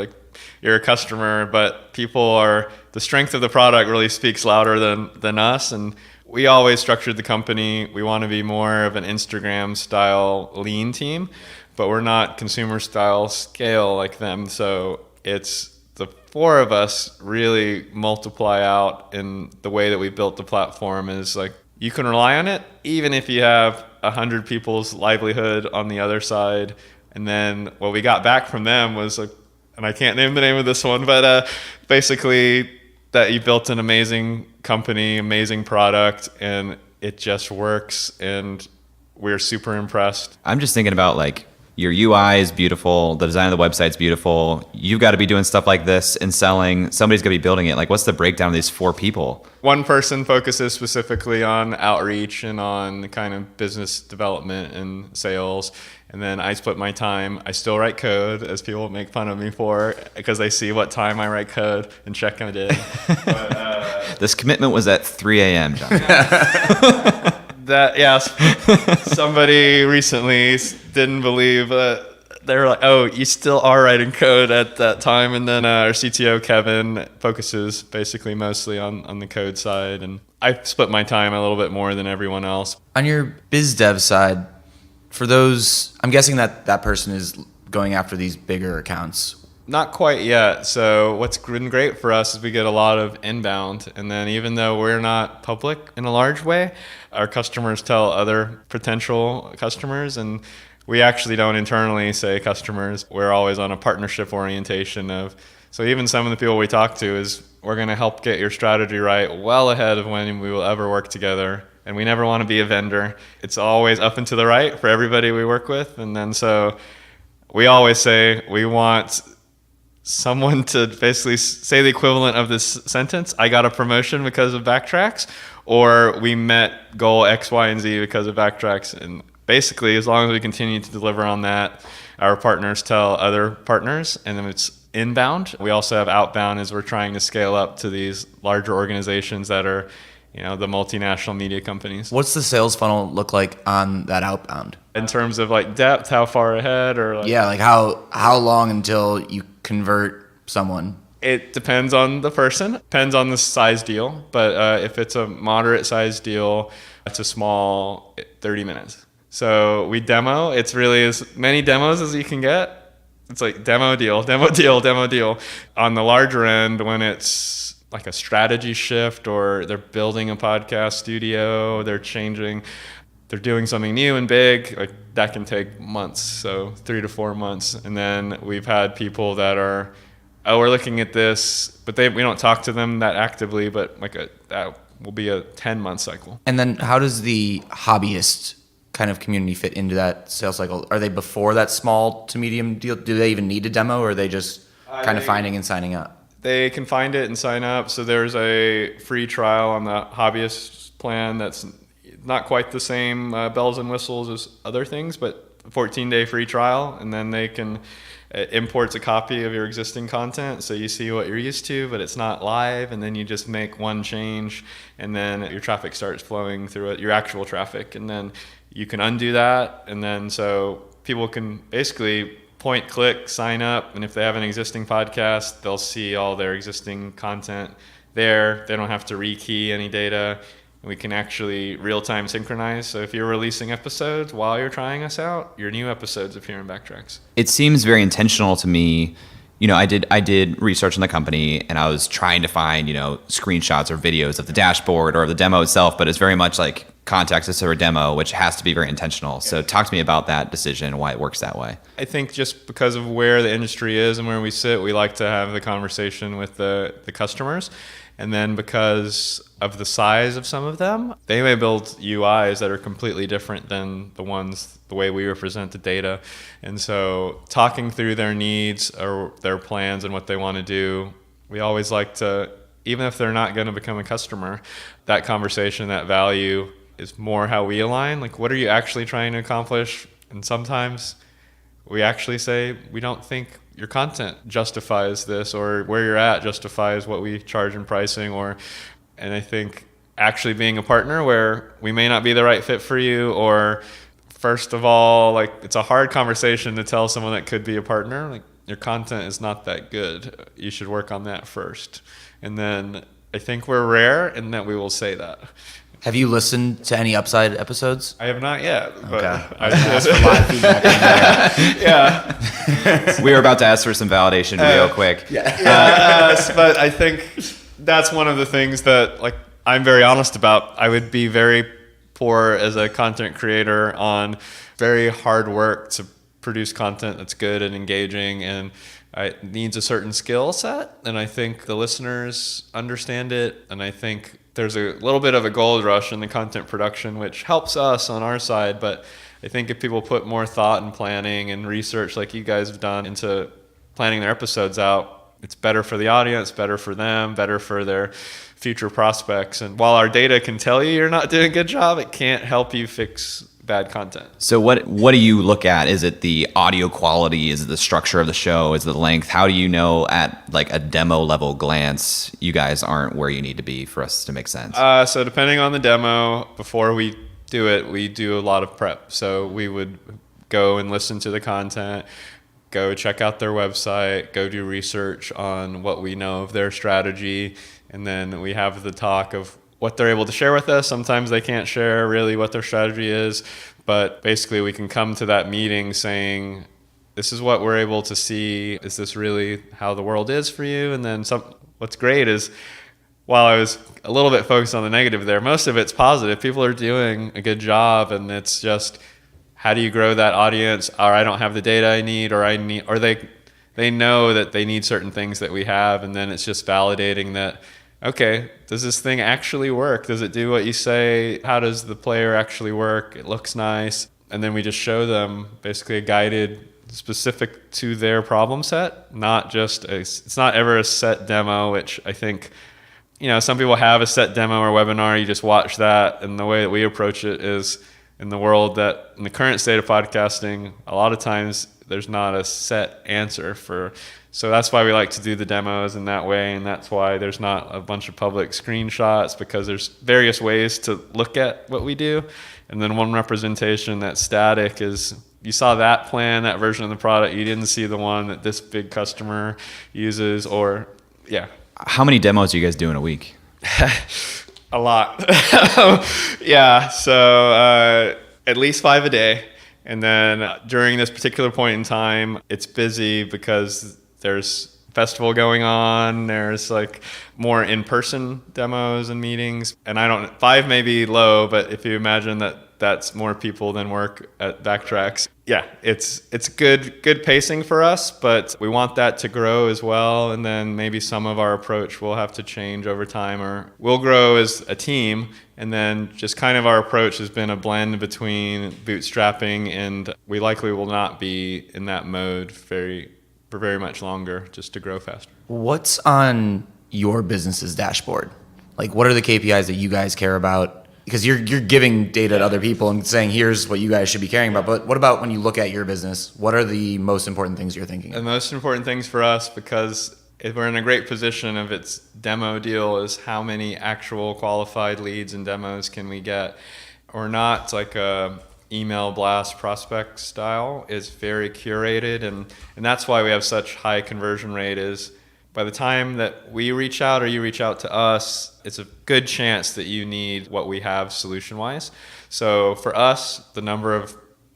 a customer, but the strength of the product really speaks louder than us. And we always structured the company. We want to be more of an Instagram style lean team, but we're not consumer style scale like them. So it's the 4 of us really multiply out in the way that we built the platform is like, you can rely on it, even if you have 100 people's livelihood on the other side. And then what we got back from them was like, and I can't name the name of this one, but basically that you built an amazing company, amazing product, and it just works, and we're super impressed. I'm just thinking about like your UI is beautiful, the design of the website's beautiful. You've got to be doing stuff like this and selling. Somebody's going to be building it. Like, what's the breakdown of these 4 people? One person focuses specifically on outreach and on kind of business development and sales. And then I split my time. I still write code, as people make fun of me for, because they see what time I write code and check I did. But, this commitment was at 3 a.m., John. Somebody recently didn't believe they were like, "Oh, you still are writing code at that time." And then our CTO Kevin focuses basically mostly on the code side, and I split my time a little bit more than everyone else. On your biz dev side, for those, I'm guessing that person is going after these bigger accounts. Not quite yet. So what's been great for us is we get a lot of inbound. And then even though we're not public in a large way, our customers tell other potential customers. And we actually don't internally say customers. We're always on a partnership orientation of, so even some of the people we talk to is, we're going to help get your strategy right well ahead of when we will ever work together. And we never want to be a vendor. It's always up and to the right for everybody we work with. And then so we always say we want someone to basically say the equivalent of this sentence: I got a promotion because of Backtracks, or we met goal X, Y, and Z because of Backtracks. And basically, as long as we continue to deliver on that, our partners tell other partners, and then it's inbound. We also have outbound as we're trying to scale up to these larger organizations that are, the multinational media companies. What's the sales funnel look like on that outbound? In terms of like depth, how far ahead, or like... Yeah, like how long until you convert someone? It depends on the person, depends on the size deal. But if it's a moderate size deal, it's a small 30 minutes. So we demo. It's really as many demos as you can get. It's like demo deal, demo deal, demo deal. On the larger end, when it's like a strategy shift, or they're building a podcast studio, they're doing something new and big, like that can take months, so 3 to 4 months. And then we've had people that are, we're looking at this, but we don't talk to them that actively, but that will be a 10-month cycle. And then how does the hobbyist kind of community fit into that sales cycle? Are they before that small to medium deal? Do they even need a demo, or are they just kind of finding and signing up? They can find it and sign up. So there's a free trial on the hobbyist plan that's not quite the same bells and whistles as other things, but a 14-day free trial. And then they can it imports a copy of your existing content, so you see what you're used to, but it's not live, and then you just make one change, and then your traffic starts flowing through it, your actual traffic, and then you can undo that, and then so people can basically point, click, sign up, and if they have an existing podcast, they'll see all their existing content there. They don't have to rekey any data. We can actually real-time synchronize. So if you're releasing episodes while you're trying us out, your new episodes appear in Backtracks. It seems very intentional to me. I did research on the company, and I was trying to find, screenshots or videos of the dashboard or of the demo itself, but it's very much like context us or a demo, which has to be very intentional. So talk to me about that decision and why it works that way. I think just because of where the industry is and where we sit, we like to have the conversation with the customers. And then because of the size of some of them, they may build UIs that are completely different than the way we represent the data. And so talking through their needs or their plans and what they want to do, we always like to, even if they're not going to become a customer, that conversation, that value is more how we align. Like, what are you actually trying to accomplish? And sometimes we actually say, we don't think your content justifies this, or where you're at justifies what we charge in pricing, and I think actually being a partner where we may not be the right fit for you, or first of all, like, it's a hard conversation to tell someone that could be a partner, like, your content is not that good. You should work on that first. And then I think we're rare in that we will say that. Have you listened to any Upside episodes? I have not yet. But Okay. I Ask for live feedback. yeah. We were about to ask for some validation real quick. But I think that's one of the things that, like, I'm very honest about. I would be very poor as a content creator on very hard work to produce content that's good and engaging, and it needs a certain skill set, and I think the listeners understand it, and I think there's a little bit of a gold rush in the content production, which helps us on our side, but I think if people put more thought and planning and research like you guys have done into planning their episodes out, it's better for the audience, better for them, better for their future prospects. And while our data can tell you you're not doing a good job, it can't help you fix bad content. So what do you look at? Is it the audio quality? Is it the structure of the show? Is it the length? How do you know at like a demo level glance you guys aren't where you need to be for us to make sense? So depending on the demo, before we do it, we do a lot of prep. So we would go and listen to the content, go check out their website, go do research on what we know of their strategy, and then we have the talk of what they're able to share with us. Sometimes they can't share really what their strategy is, but basically we can come to that meeting saying, this is what we're able to see. Is this really how the world is for you? And then what's great is, while I was a little bit focused on the negative there, most of it's positive. People are doing a good job, and it's just, how do you grow that audience? Or I don't have the data I need, or they know that they need certain things that we have, and then it's just validating that, okay, does this thing actually work? Does it do what you say? How does the player actually work? It looks nice. And then we just show them basically a guided, specific to their problem set, it's not ever a set demo, which I think, some people have a set demo or webinar, you just watch that. And the way that we approach it is, in the current state of podcasting, a lot of times there's not a set answer so that's why we like to do the demos in that way, and that's why there's not a bunch of public screenshots, because there's various ways to look at what we do. And then one representation that's static is, you saw that plan, that version of the product, you didn't see the one that this big customer uses, or, yeah. How many demos do you guys do in a week? A lot. Yeah, so at least 5 a day. And then during this particular point in time, it's busy because there's festival going on, there's like more in-person demos and meetings. And 5 may be low, but if you imagine that's more people than work at Backtracks. Yeah, it's good pacing for us, but we want that to grow as well. And then maybe some of our approach will have to change over time, or we'll grow as a team. And then just kind of our approach has been a blend between bootstrapping, and we likely will not be in that mode for very much longer, just to grow faster. What's on your business's dashboard? Like, what are the KPIs that you guys care about? because you're giving data to other people and saying, here's what you guys should be caring about. But what about when you look at your business? What are the most important things you're thinking The of? most important things for us, because if we're in a great position of its demo deal, is how many actual qualified leads and demos can we get. Or not like a email blast prospect style. Is very curated, and that's why we have such high conversion rate. Is by the time that we reach out or you reach out to us, it's a good chance that you need what we have solution-wise. So for us, the number of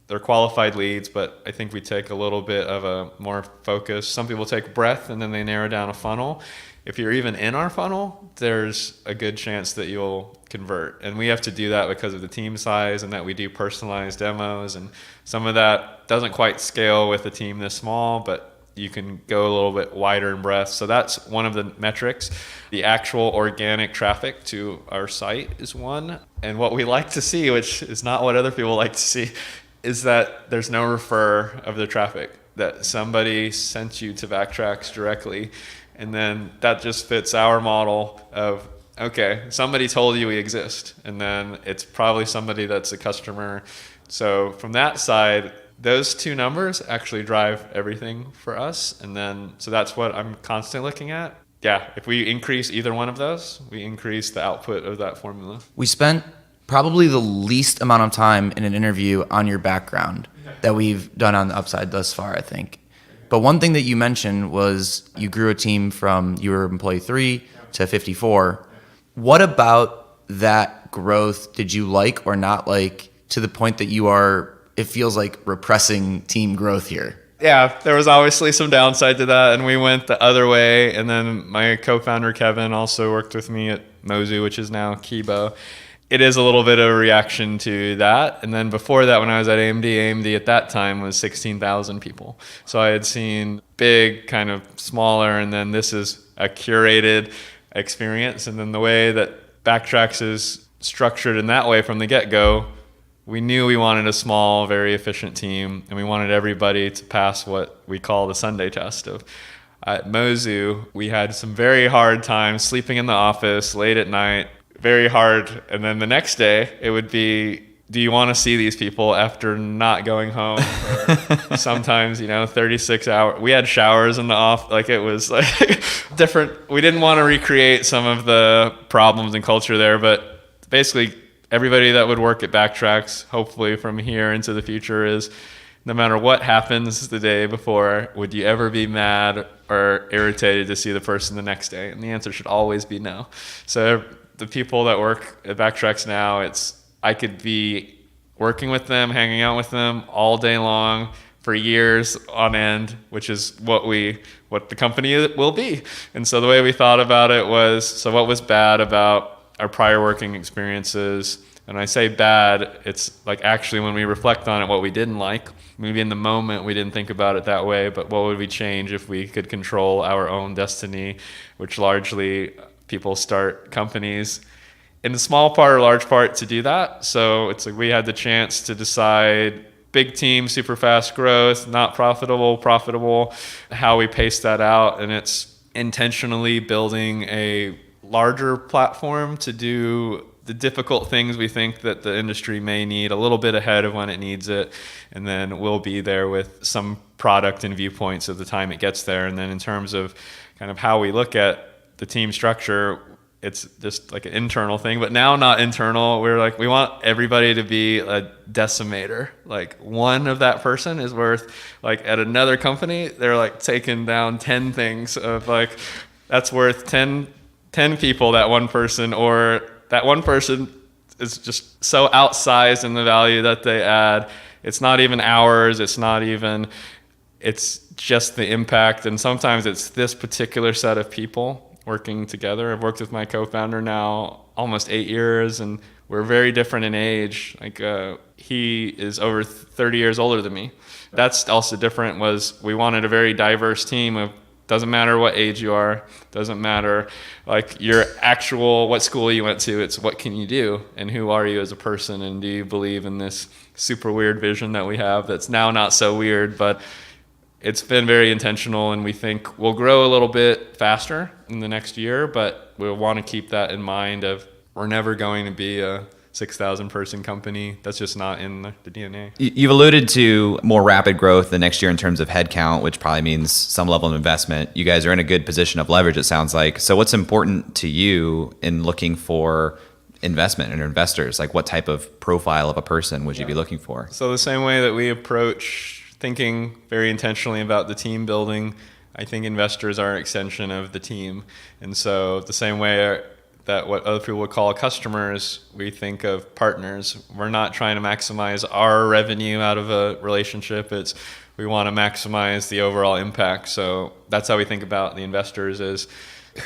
they're qualified leads, but I think we take a little bit of a more focus. Some people take breadth and then they narrow down a funnel. If you're even in our funnel, there's a good chance that you'll convert. And we have to do that because of the team size and that we do personalized demos. And some of that doesn't quite scale with a team this small, but you can go a little bit wider in breadth. So that's one of the metrics. The actual organic traffic to our site is one. And what we like to see, which is not what other people like to see, is that there's no refer of the traffic, that somebody sent you to Backtracks directly. And then that just fits our model of, okay, somebody told you we exist. And then it's probably somebody that's a customer. So from that side, those two numbers actually drive everything for us. And then, so that's what I'm constantly looking at. Yeah, if we increase either one of those, we increase the output of that formula. We spent probably the least amount of time in an interview on your background that we've done on the Upside thus far, I think. But one thing that you mentioned was you grew a team from, you were employee 3 to 54. What about that growth did you like or not like, to the point that you are, it feels like, repressing team growth here? Yeah, there was obviously some downside to that, and we went the other way. And then my co-founder Kevin also worked with me at Mozu, which is now Kibo. It is a little bit of a reaction to that. And then before that, when I was at AMD at that time was 16,000 people. So I had seen big, kind of smaller, and then this is a curated experience. And then the way that Backtracks is structured in that way from the get-go, we knew we wanted a small, very efficient team, and we wanted everybody to pass what we call the Sunday test of. At Mozu, we had some very hard times sleeping in the office late at night, very hard. And then the next day, it would be, do you want to see these people after not going home? Or sometimes, 36 hours. We had showers in the off. Like, it was like different. We didn't want to recreate some of the problems and culture there, but basically everybody that would work at Backtracks, hopefully from here into the future, is no matter what happens the day before, would you ever be mad or irritated to see the person the next day? And the answer should always be no. So the people that work at Backtracks now, I could be working with them, hanging out with them all day long for years on end, which is what the company will be. And so the way we thought about it was, so what was bad about our prior working experiences? And I say bad, it's like actually when we reflect on it, what we didn't like. Maybe in the moment we didn't think about it that way, but what would we change if we could control our own destiny, which largely people start companies in small part or large part to do that. So it's like we had the chance to decide big team, super fast growth, not profitable, how we pace that out. And it's intentionally building a larger platform to do the difficult things we think that the industry may need a little bit ahead of when it needs it. And then we'll be there with some product and viewpoints at the time it gets there. And then in terms of kind of how we look at the team structure, it's just like an internal thing, but now not internal. We're like, we want everybody to be a decimator. Like one of that person is worth, like at another company, they're like taking down 10 things of like, that's worth 10 people, that one person, or that one person is just so outsized in the value that they add. It's not even hours. It's just the impact. And sometimes it's this particular set of people working together. I've worked with my co-founder now almost 8 years, and we're very different in age. Like he is over 30 years older than me. That's also different. Was we wanted a very diverse team of, doesn't matter what age you are, doesn't matter like your actual what school you went to, it's what can you do and who are you as a person, and do you believe in this super weird vision that we have that's now not so weird, but it's been very intentional, and we think we'll grow a little bit faster in the next year, but we'll want to keep that in mind of we're never going to be a 6,000 person company. That's just not in the DNA. You've alluded to more rapid growth the next year in terms of headcount, which probably means some level of investment. You guys are in a good position of leverage, it sounds like. So what's important to you in looking for investment and investors? Like what type of profile of a person would you be looking for? So the same way that we approach thinking very intentionally about the team building, I think investors are an extension of the team. And so the same way that what other people would call customers, we think of partners. We're not trying to maximize our revenue out of a relationship. It's we want to maximize the overall impact. So that's how we think about the investors is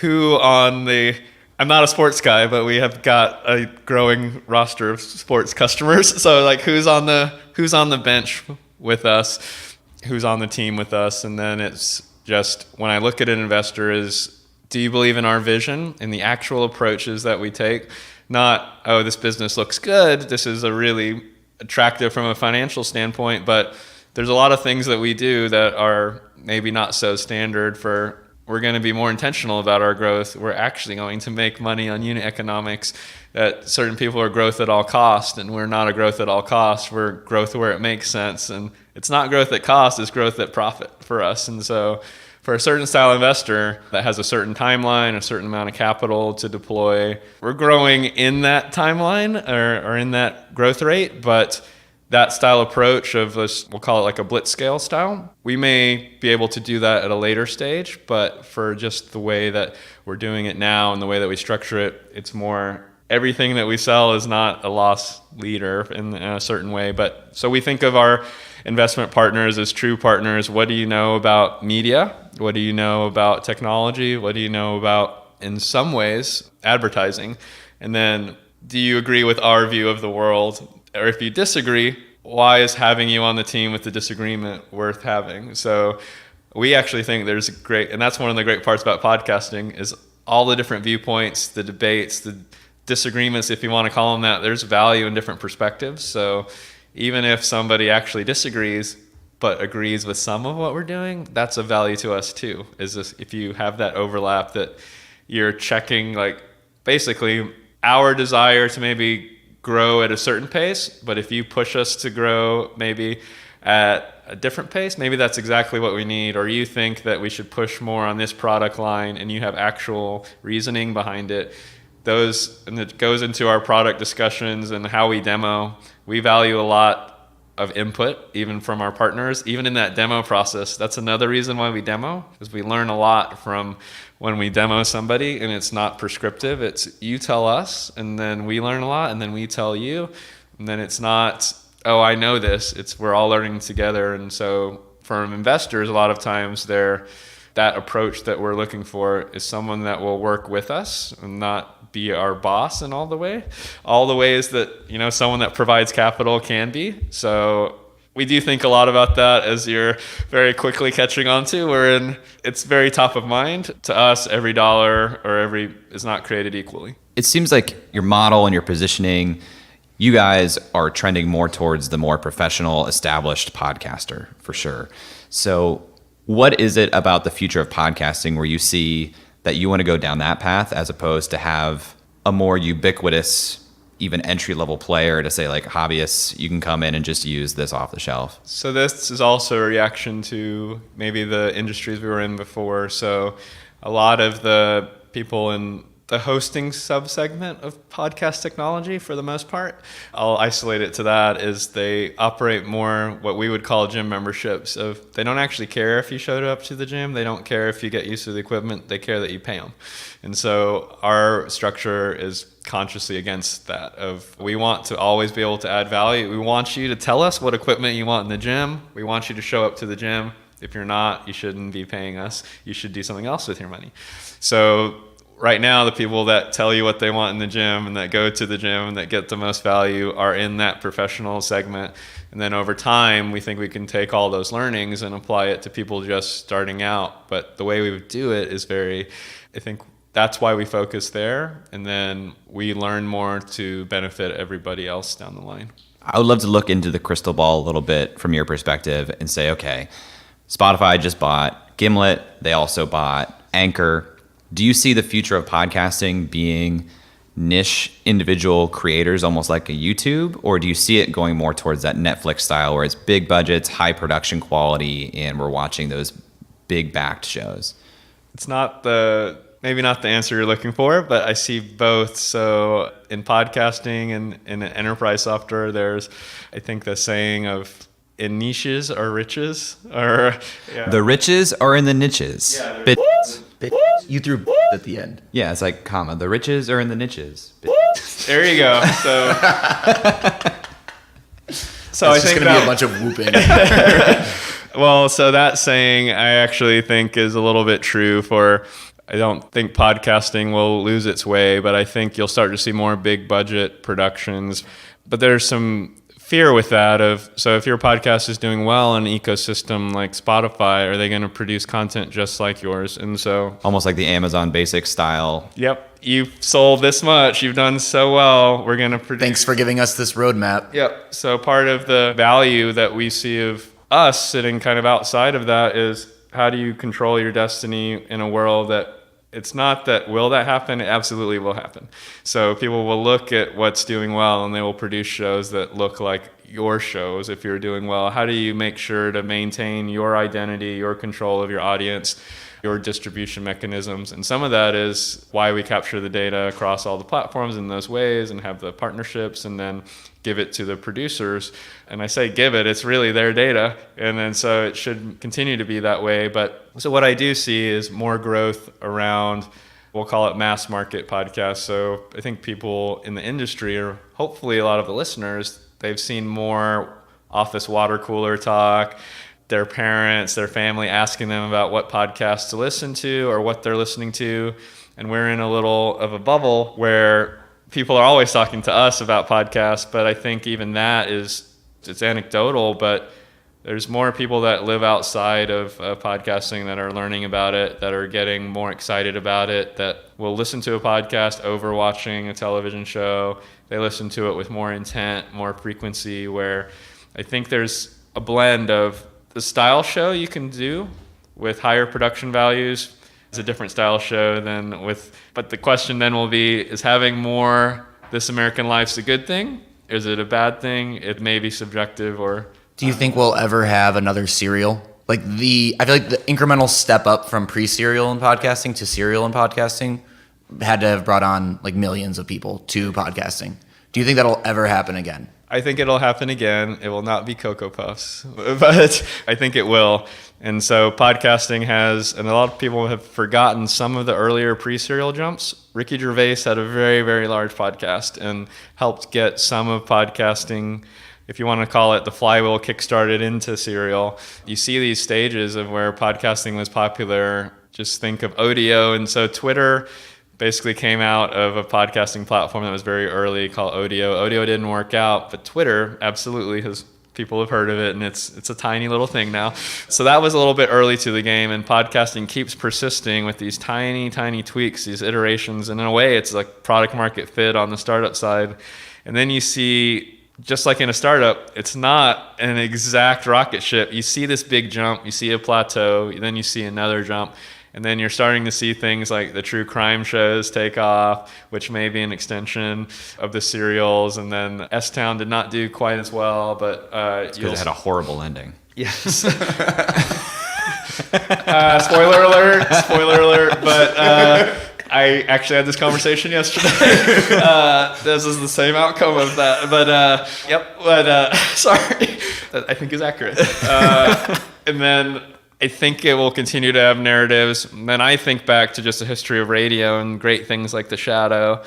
who on the, I'm not a sports guy, but we have got a growing roster of sports customers. So like who's on the bench with us, who's on the team with us. And then it's just when I look at an investor is, do you believe in our vision and the actual approaches that we take? Not, oh, this business looks good. This is a really attractive from a financial standpoint, but there's a lot of things that we do that are maybe not so standard for, we're going to be more intentional about our growth. We're actually going to make money on unit economics. That certain people are growth at all cost, and we're not a growth at all cost. We're growth where it makes sense. And it's not growth at cost, it's growth at profit for us. And so for a certain style investor that has a certain timeline, a certain amount of capital to deploy, we're growing in that timeline or in that growth rate, but that style approach of this, we'll call it like a blitz scale style, we may be able to do that at a later stage, but for just the way that we're doing it now and the way that we structure it, it's more everything that we sell is not a loss leader in a certain way. But so we think of our investment partners as true partners. What do you know about media? What do you know about technology? What do you know about, in some ways, advertising? And then do you agree with our view of the world? Or if you disagree, why is having you on the team with the disagreement worth having? So we actually think there's great, and that's one of the great parts about podcasting is all the different viewpoints, the debates, the disagreements, if you want to call them that, there's value in different perspectives. So even if somebody actually disagrees but agrees with some of what we're doing, that's a value to us too. Is this, if you have that overlap that you're checking, like basically our desire to maybe grow at a certain pace, but if you push us to grow maybe at a different pace, maybe that's exactly what we need, or you think that we should push more on this product line and you have actual reasoning behind it. And it goes into our product discussions and how we demo. We value a lot of input, even from our partners, even in that demo process. That's another reason why we demo, is we learn a lot from when we demo somebody, and it's not prescriptive. It's you tell us, and then we learn a lot, and then we tell you, and then it's not, oh, I know this. It's we're all learning together. And so from investors, a lot of times that approach that we're looking for is someone that will work with us and not be our boss in all the ways that, someone that provides capital can be. So we do think a lot about that, as you're very quickly catching on to. It's very top of mind to us. Every dollar is not created equally. It seems like your model and your positioning, you guys are trending more towards the more professional, established podcaster for sure. So what is it about the future of podcasting where you see that you want to go down that path as opposed to have a more ubiquitous, even entry-level player to say, like, hobbyists, you can come in and just use this off the shelf? So this is also a reaction to maybe the industries we were in before. So a lot of the people in the hosting subsegment of podcast technology, for the most part, I'll isolate it to that, is they operate more what we would call gym memberships. Of they don't actually care if you showed up to the gym. They don't care if you get used to the equipment. They care that you pay them. And so our structure is consciously against that. Of we want to always be able to add value. We want you to tell us what equipment you want in the gym. We want you to show up to the gym. If you're not, you shouldn't be paying us. You should do something else with your money. So right now, the people that tell you what they want in the gym and that go to the gym and that get the most value are in that professional segment. And then over time, we think we can take all those learnings and apply it to people just starting out. But the way we would do it is I think that's why we focus there. And then we learn more to benefit everybody else down the line. I would love to look into the crystal ball a little bit from your perspective and say, okay, Spotify just bought Gimlet. They also bought Anchor. Do you see the future of podcasting being niche individual creators, almost like a YouTube? Or do you see it going more towards that Netflix style where it's big budgets, high production quality, and we're watching those big backed shows? It's maybe not the answer you're looking for, but I see both. So in podcasting and in enterprise software, there's, I think, the saying of in niches are riches, or the riches are in the niches. Yeah, You threw at the end. Yeah, it's like comma. The riches are in the niches. There you go. So It's I just think going to be a bunch of whooping. Well, so that saying I actually think is a little bit true for, I don't think podcasting will lose its way, but I think you'll start to see more big budget productions. But there's some fear with that so if your podcast is doing well in an ecosystem like Spotify, are they going to produce content just like yours? And so Almost like the Amazon Basics style. yep, you've sold this much, you've done so well, we're going to produce. Thanks for giving us this roadmap. Yep. So part of the value that we see of us sitting kind of outside of that is, how do you control your destiny in a world that it's not that will that happen? It absolutely will happen. So people will look at what's doing well and they will produce shows that look like your shows if you're doing well. How do you make sure to maintain your identity, your control of your audience, your distribution mechanisms? And some of that is why we capture the data across all the platforms in those ways and have the partnerships and then give it to the producers. And I say give it, it's really their data. And then so it should continue to be that way. But so what I do see is more growth around, we'll call it mass market podcasts. So I think people in the industry, or hopefully a lot of the listeners, they've seen more office water cooler talk, their parents, their family asking them about what podcasts to listen to or what they're listening to. And we're in a little of a bubble where people are always talking to us about podcasts, but I think even that it's anecdotal, but there's more people that live outside of podcasting that are learning about it, that are getting more excited about it, that will listen to a podcast over watching a television show. They listen to it with more intent, more frequency, where I think there's a blend of the style show you can do with higher production values. It's a different style show but the question then will be, is having more This American Life's a good thing? Is it a bad thing? It may be subjective. Or Do you think we'll ever have another Serial? I feel like the incremental step up from pre-Serial in podcasting to Serial in podcasting had to have brought on like millions of people to podcasting. Do you think that'll ever happen again? I think it'll happen again. It will not be Cocoa Puffs, but I think it will. And so podcasting and a lot of people have forgotten some of the earlier pre-Serial jumps. Ricky Gervais had a very, very large podcast and helped get some of podcasting, if you want to call it the flywheel, kickstarted into Serial. You see these stages of where podcasting was popular. Just think of Odeo. And so Twitter basically came out of a podcasting platform that was very early called Odeo. Odeo didn't work out, but Twitter absolutely people have heard of it, and it's a tiny little thing now. So that was a little bit early to the game, and podcasting keeps persisting with these tiny, tiny tweaks, these iterations, and in a way it's like product market fit on the startup side. And then you see, just like in a startup, it's not an exact rocket ship. You see this big jump, you see a plateau, then you see another jump. And then you're starting to see things like the true crime shows take off, which may be an extension of the serials. And then S-Town did not do quite as well, but Because it had a horrible ending. Yes. Spoiler alert. But I actually had this conversation yesterday. This is the same outcome of that. But sorry. That I think is accurate. And then I think it will continue to have narratives. And then I think back to just the history of radio and great things like The Shadow.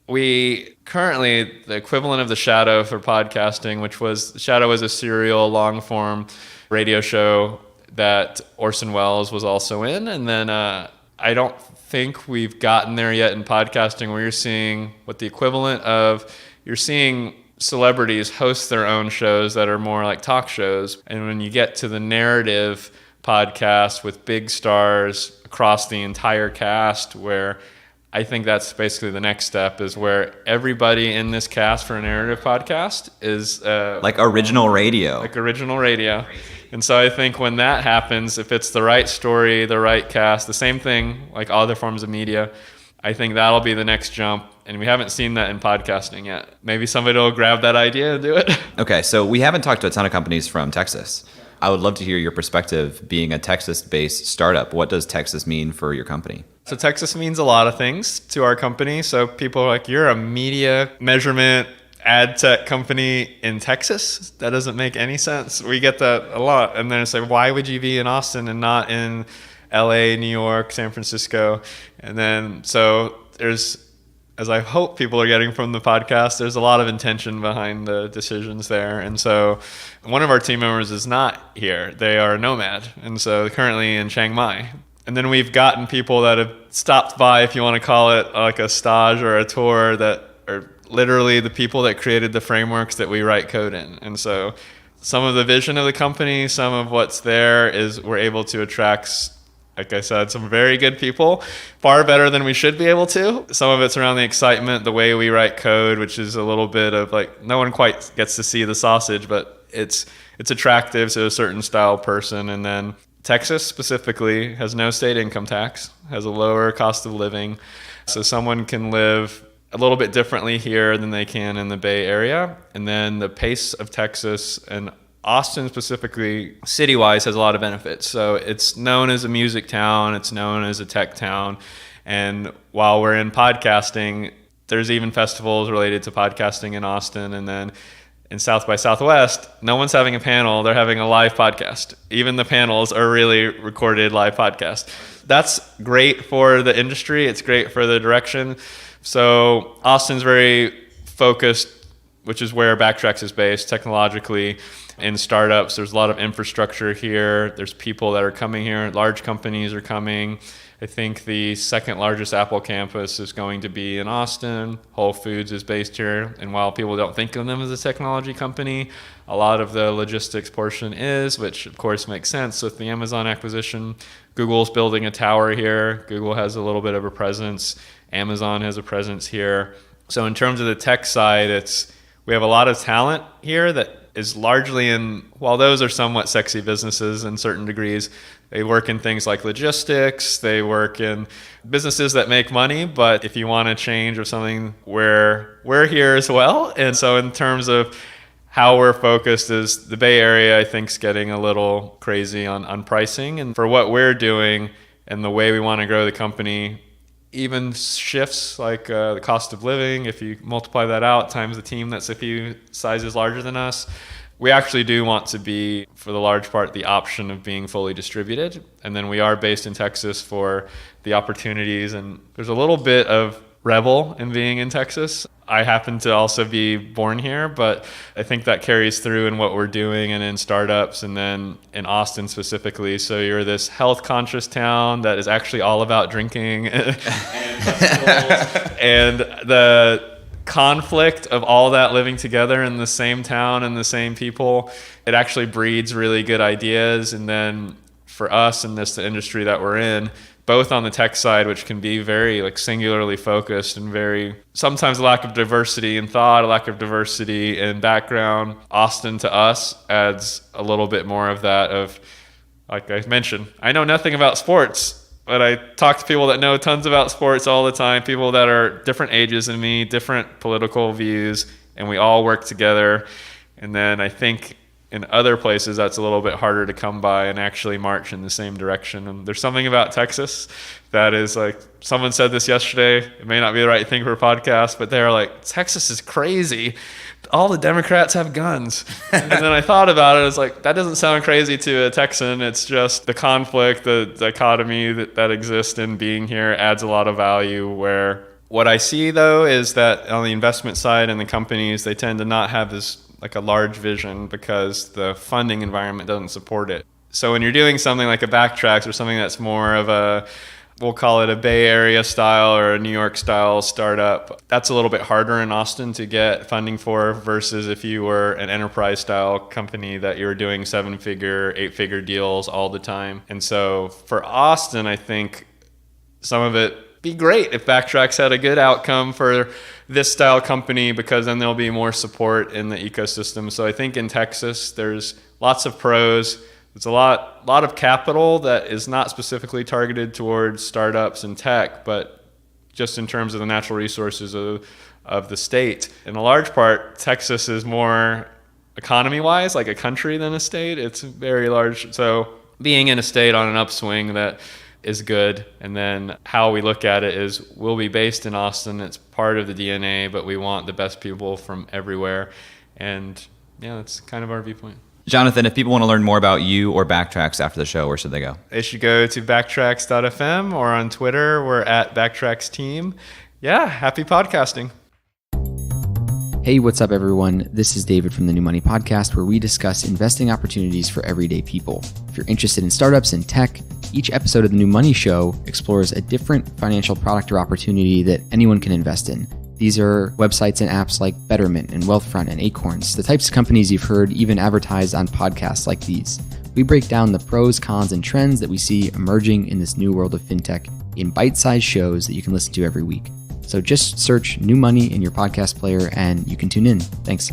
We currently, the equivalent of The Shadow for podcasting, The Shadow was a serial long-form radio show that Orson Welles was also in. And then I don't think we've gotten there yet in podcasting where you're seeing what the equivalent of, you're seeing celebrities host their own shows that are more like talk shows. And when you get to the narrative podcast with big stars across the entire cast, where I think that's basically the next step, is where everybody in this cast for a narrative podcast is like original radio. And so I think when that happens, if it's the right story, the right cast, the same thing like other forms of media, I think that'll be the next jump. And we haven't seen that in podcasting yet. Maybe somebody will grab that idea and do it. Okay, so we haven't talked to a ton of companies from Texas. I would love to hear your perspective being a Texas-based startup. What does Texas mean for your company? So Texas means a lot of things to our company. So people are like, you're a media measurement ad tech company in Texas? That doesn't make any sense. We get that a lot. And then it's like, why would you be in Austin and not in LA, New York, San Francisco? And then so there's, as I hope people are getting from the podcast, there's a lot of intention behind the decisions there. And so one of our team members is not here. They are a nomad. And so currently in Chiang Mai. And then we've gotten people that have stopped by, if you want to call it like a stage or a tour, that are literally the people that created the frameworks that we write code in. And so some of the vision of the company, some of what's there is we're able to attract, like I said, some very good people, far better than we should be able to. Some of it's around the excitement, the way we write code, which is a little bit of like, no one quite gets to see the sausage, but it's attractive to a certain style person. And then Texas specifically has no state income tax, has a lower cost of living. So someone can live a little bit differently here than they can in the Bay Area. And then the pace of Texas and Austin specifically, city-wise, has a lot of benefits. So it's known as a music town. It's known as a tech town. And while we're in podcasting, there's even festivals related to podcasting in Austin. And then in South by Southwest, no one's having a panel. They're having a live podcast. Even the panels are really recorded live podcasts. That's great for the industry. It's great for the direction. So Austin's very focused, which is where Backtracks is based technologically, in startups. There's a lot of infrastructure here. There's people that are coming here. Large companies are coming. I think the second largest Apple campus is going to be in Austin. Whole Foods is based here. And while people don't think of them as a technology company, a lot of the logistics portion is, which of course makes sense with the Amazon acquisition. Google's building a tower here. Google has a little bit of a presence. Amazon has a presence here. So in terms of the tech side, we have a lot of talent here that is largely in, while those are somewhat sexy businesses in certain degrees, they work in things like logistics, they work in businesses that make money, but if you want a change or something, we're here as well. And so in terms of how we're focused is the Bay Area, I think, is getting a little crazy on pricing. And for what we're doing and the way we want to grow the company, even shifts like the cost of living, if you multiply that out times the team that's a few sizes larger than us, we actually do want to be, for the large part, the option of being fully distributed. And then we are based in Texas for the opportunities. And there's a little bit of rebel in being in Texas. I happen to also be born here, but I think that carries through in what we're doing and in startups and then in Austin specifically. So you're this health conscious town that is actually all about drinking and festivals. And the conflict of all that living together in the same town and the same people, it actually breeds really good ideas. And then for us in this industry that we're in, both on the tech side, which can be very like singularly focused and very sometimes a lack of diversity in thought, a lack of diversity in background. Austin to us adds a little bit more of that of, like I mentioned, I know nothing about sports, but I talk to people that know tons about sports all the time, people that are different ages than me, different political views, and we all work together. And then I think in other places, that's a little bit harder to come by and actually march in the same direction. And there's something about Texas that is like, someone said this yesterday, it may not be the right thing for a podcast, but they're like, Texas is crazy. All the Democrats have guns. And then I thought about it, I was like, that doesn't sound crazy to a Texan. It's just the conflict, the dichotomy that exists in being here adds a lot of value. Where what I see though is that on the investment side and the companies, they tend to not have this like a large vision because the funding environment doesn't support it. So when you're doing something like a Backtracks or something that's more of a, we'll call it a Bay Area style or a New York style startup, that's a little bit harder in Austin to get funding for versus if you were an enterprise style company that you're doing 7-figure, 8-figure deals all the time. And so for Austin, I think some of it be great if Backtracks had a good outcome for this style company, because then there'll be more support in the ecosystem. So I think in Texas, there's lots of pros. There's a lot of capital that is not specifically targeted towards startups and tech, but just in terms of the natural resources of the state. In a large part, Texas is more economy-wise like a country than a state. It's very large. So being in a state on an upswing that is good. And then how we look at it is we'll be based in Austin. It's part of the DNA, but we want the best people from everywhere. And yeah, that's kind of our viewpoint. Jonathan, if people want to learn more about you or Backtracks after the show, where should they go? They should go to backtracks.fm or on Twitter. We're at Backtracks Team. Yeah, happy podcasting. Hey, what's up, everyone? This is David from the New Money Podcast, where we discuss investing opportunities for everyday people. If you're interested in startups and tech, each episode of the New Money Show explores a different financial product or opportunity that anyone can invest in. These are websites and apps like Betterment and Wealthfront and Acorns, the types of companies you've heard even advertised on podcasts like these. We break down the pros, cons, and trends that we see emerging in this new world of fintech in bite-sized shows that you can listen to every week. So just search New Money in your podcast player and you can tune in. Thanks.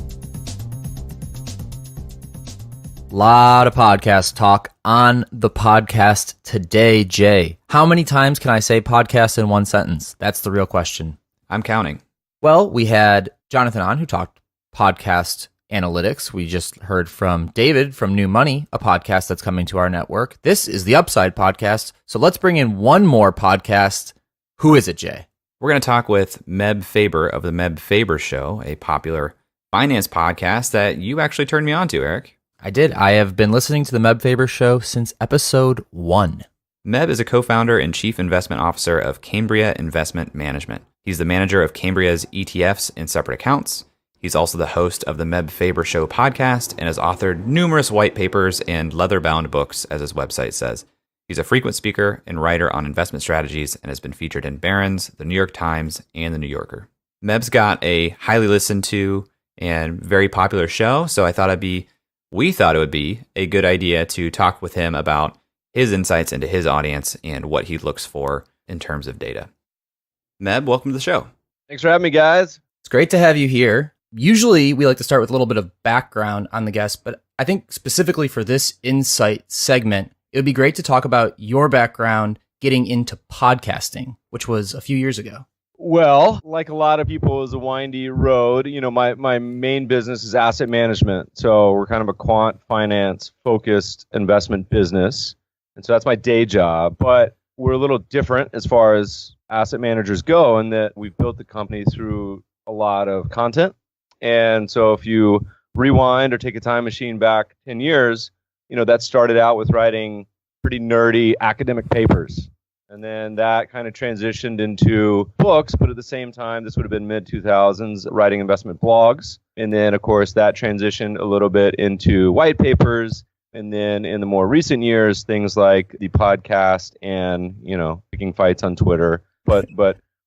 Lot of podcast talk on the podcast today, Jay. How many times can I say podcast in one sentence? That's the real question. I'm counting. Well, we had Jonathan on who talked podcast analytics. We just heard from David from New Money, a podcast that's coming to our network. This is the Upside podcast. So let's bring in one more podcast. Who is it, Jay? We're going to talk with Meb Faber of the Meb Faber Show, a popular finance podcast that you actually turned me on to, Eric. I did. I have been listening to the Meb Faber Show since episode 1. Meb is a co-founder and chief investment officer of Cambria Investment Management. He's the manager of Cambria's ETFs and separate accounts. He's also the host of the Meb Faber Show podcast and has authored numerous white papers and leather-bound books, as his website says. He's a frequent speaker and writer on investment strategies and has been featured in Barron's, the New York Times, and the New Yorker. Meb's got a highly listened to and very popular show, so we thought it would be a good idea to talk with him about his insights into his audience and what he looks for in terms of data. Meb, welcome to the show. Thanks for having me, guys. It's great to have you here. Usually we like to start with a little bit of background on the guest, but I think specifically for this insight segment, it would be great to talk about your background getting into podcasting, which was a few years ago. Well, like a lot of people, it was a windy road. You know, my main business is asset management. So we're kind of a quant finance focused investment business. And so that's my day job. But we're a little different as far as asset managers go in that we've built the company through a lot of content. And so if you rewind or take a time machine back 10 years, you know, that started out with writing pretty nerdy academic papers. And then that kind of transitioned into books, but at the same time, this would have been mid-2000s, writing investment blogs. And then, of course, that transitioned a little bit into white papers. And then in the more recent years, things like the podcast and, you know, picking fights on Twitter. But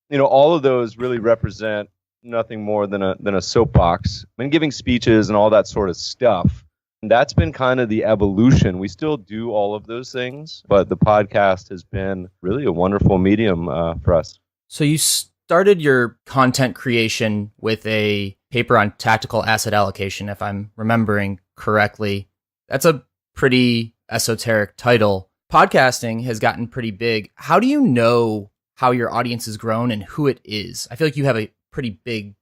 you know, all of those really represent nothing more than a soapbox. I mean, giving speeches and all that sort of stuff. And that's been kind of the evolution. We still do all of those things, but the podcast has been really a wonderful medium for us. So you started your content creation with a paper on tactical asset allocation, if I'm remembering correctly. That's a pretty esoteric title. Podcasting has gotten pretty big. How do you know how your audience has grown and who it is? I feel like you have a pretty big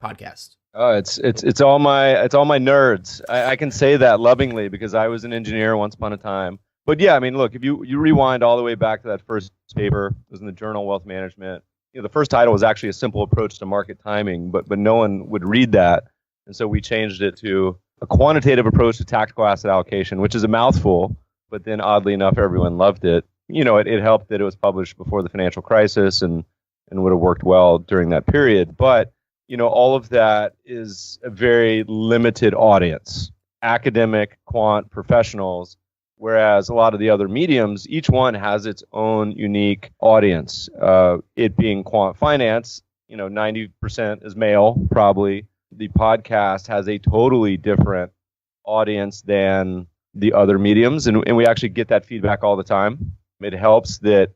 podcast. Oh, it's all my nerds. I can say that lovingly because I was an engineer once upon a time. But yeah, I mean, look, if you rewind all the way back to that first paper, it was in the Journal of Wealth Management. You know, the first title was actually a simple approach to market timing, but no one would read that, and so we changed it to a quantitative approach to tactical asset allocation, which is a mouthful, but then oddly enough, everyone loved it. You know, it helped that it was published before the financial crisis and would have worked well during that period, but you know, all of that is a very limited audience, academic, quant professionals, whereas a lot of the other mediums, each one has its own unique audience. It being quant finance, you know, 90% is male, probably. The podcast has a totally different audience than the other mediums, and we actually get that feedback all the time. It helps that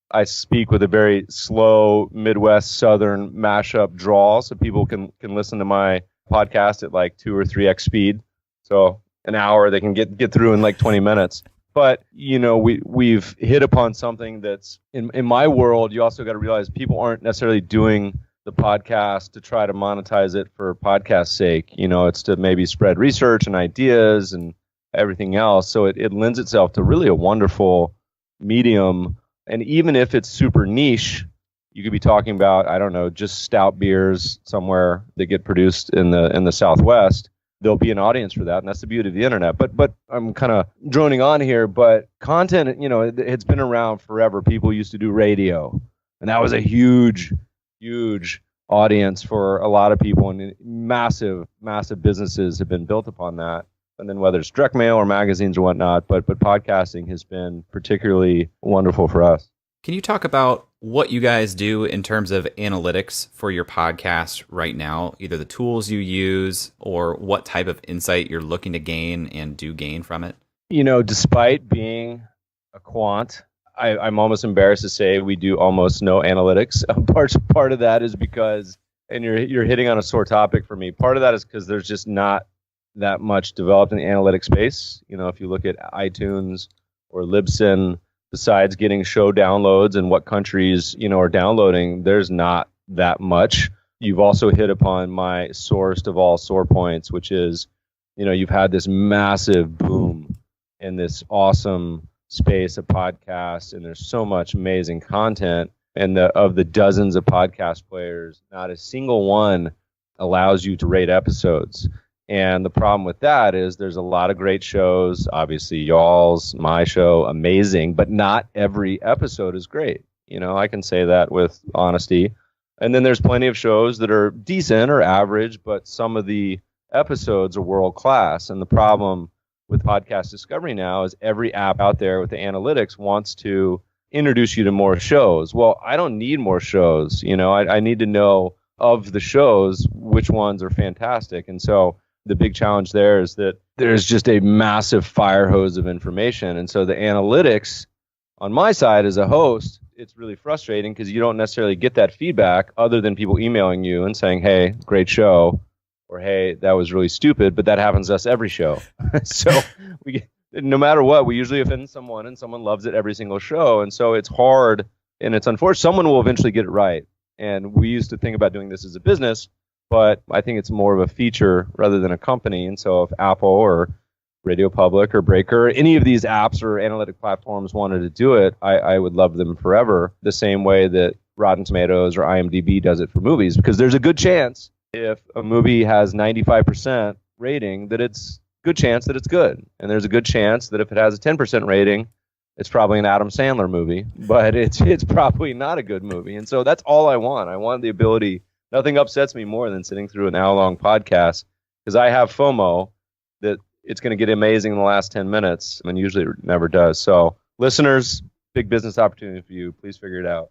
I speak with a very slow Midwest Southern mashup drawl, so people can listen to my podcast at like 2 or 3x speed. So an hour they can get through in like 20 minutes. But, we've hit upon something that's in my world. You also got to realize people aren't necessarily doing the podcast to try to monetize it for podcast sake. It's to maybe spread research and ideas and everything else. So it lends itself to really a wonderful medium. And even if it's super niche, you could be talking about, I don't know, just stout beers somewhere that get produced in the Southwest. There'll be an audience for that, and that's the beauty of the internet. But I'm kind of droning on here. But content, it's been around forever. People used to do radio, and that was a huge audience for a lot of people, and massive businesses have been built upon that. And then whether it's direct mail or magazines or whatnot, but podcasting has been particularly wonderful for us. Can you talk about what you guys do in terms of analytics for your podcast right now, either the tools you use or what type of insight you're looking to gain and do gain from it? Despite being a quant, I'm almost embarrassed to say we do almost no analytics. Part of that is because, and you're hitting on a sore topic for me, part of that is because there's just not that much developed in the analytics space. If you look at iTunes or Libsyn, besides getting show downloads and what countries, are downloading, there's not that much. You've also hit upon my sorest of all sore points, which is, you've had this massive boom in this awesome space of podcasts, and there's so much amazing content. And of the dozens of podcast players, not a single one allows you to rate episodes. And the problem with that is there's a lot of great shows. Obviously, y'all's, my show, amazing, but not every episode is great. I can say that with honesty. And then there's plenty of shows that are decent or average, but some of the episodes are world class. And the problem with podcast discovery now is every app out there with the analytics wants to introduce you to more shows. Well, I don't need more shows. I need to know of the shows which ones are fantastic. And so the big challenge there is that there's just a massive fire hose of information. And so the analytics on my side as a host, it's really frustrating because you don't necessarily get that feedback other than people emailing you and saying, hey, great show, or hey, that was really stupid. But that happens to us every show. So no matter what, we usually offend someone, and someone loves it every single show. And so it's hard, and it's unfortunate. Someone will eventually get it right. And we used to think about doing this as a business, but I think it's more of a feature rather than a company. And so if Apple or Radio Public or Breaker, any of these apps or analytic platforms wanted to do it, I would love them forever, the same way that Rotten Tomatoes or IMDb does it for movies, because there's a good chance if a movie has 95% rating that it's good chance that it's good. And there's a good chance that if it has a 10% rating, it's probably an Adam Sandler movie, but it's probably not a good movie. And so that's all I want. I want the ability. Nothing upsets me more than sitting through an hour-long podcast, because I have FOMO that it's going to get amazing in the last 10 minutes, and usually it never does. So listeners, big business opportunity for you. Please figure it out.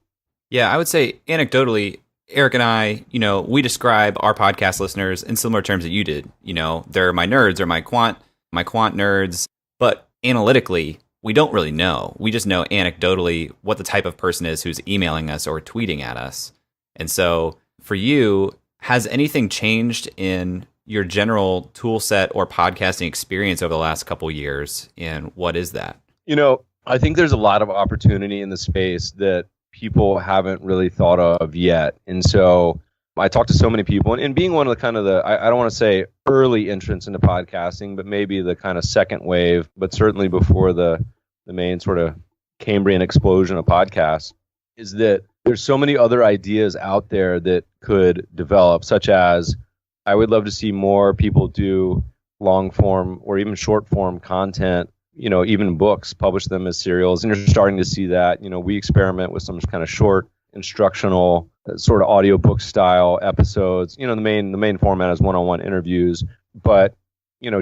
Yeah, I would say anecdotally, Eric and I, we describe our podcast listeners in similar terms that you did. They're my nerds or my quant nerds, but analytically, we don't really know. We just know anecdotally what the type of person is who's emailing us or tweeting at us. And so for you, has anything changed in your general tool set or podcasting experience over the last couple of years? And what is that? I think there's a lot of opportunity in the space that people haven't really thought of yet. And so I talk to so many people, and being one of the kind of I don't want to say early entrants into podcasting, but maybe the kind of second wave, but certainly before the main sort of Cambrian explosion of podcasts, is that there's so many other ideas out there that could develop, such as I would love to see more people do long form or even short form content, even books, publish them as serials. And you're starting to see that. We experiment with some kind of short instructional sort of audiobook style episodes. The main format is one-on-one interviews. But,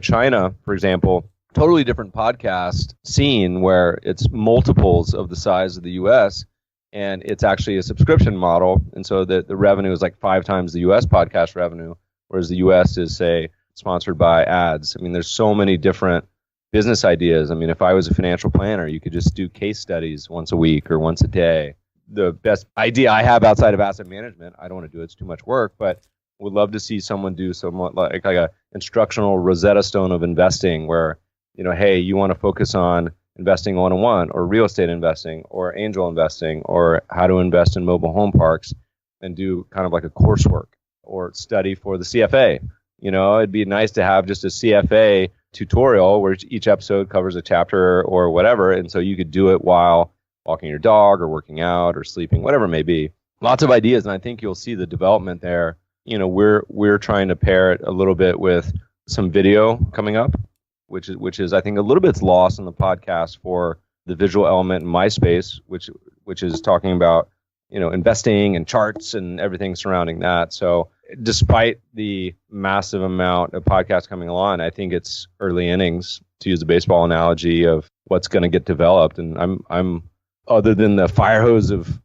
China, for example, totally different podcast scene where it's multiples of the size of the US, and it's actually a subscription model. And so the revenue is like 5 times the US podcast revenue, whereas the US is, say, sponsored by ads. I mean, there's so many different business ideas. I mean, if I was a financial planner, you could just do case studies once a week or once a day. The best idea I have outside of asset management, I don't want to do it, it's too much work, but would love to see someone do somewhat like a instructional Rosetta Stone of investing where, hey, you want to focus on investing 101 or real estate investing or angel investing or how to invest in mobile home parks and do kind of like a coursework or study for the CFA. It'd be nice to have just a CFA tutorial where each episode covers a chapter or whatever. And so you could do it while walking your dog or working out or sleeping, whatever it may be. Lots of ideas. And I think you'll see the development there. We're trying to pair it a little bit with some video coming up, which is I think a little bit lost in the podcast for the visual element in my space, which is talking about, investing and charts and everything surrounding that. So despite the massive amount of podcasts coming along, I think it's early innings, to use a baseball analogy, of what's going to get developed. And I'm other than the fire hose of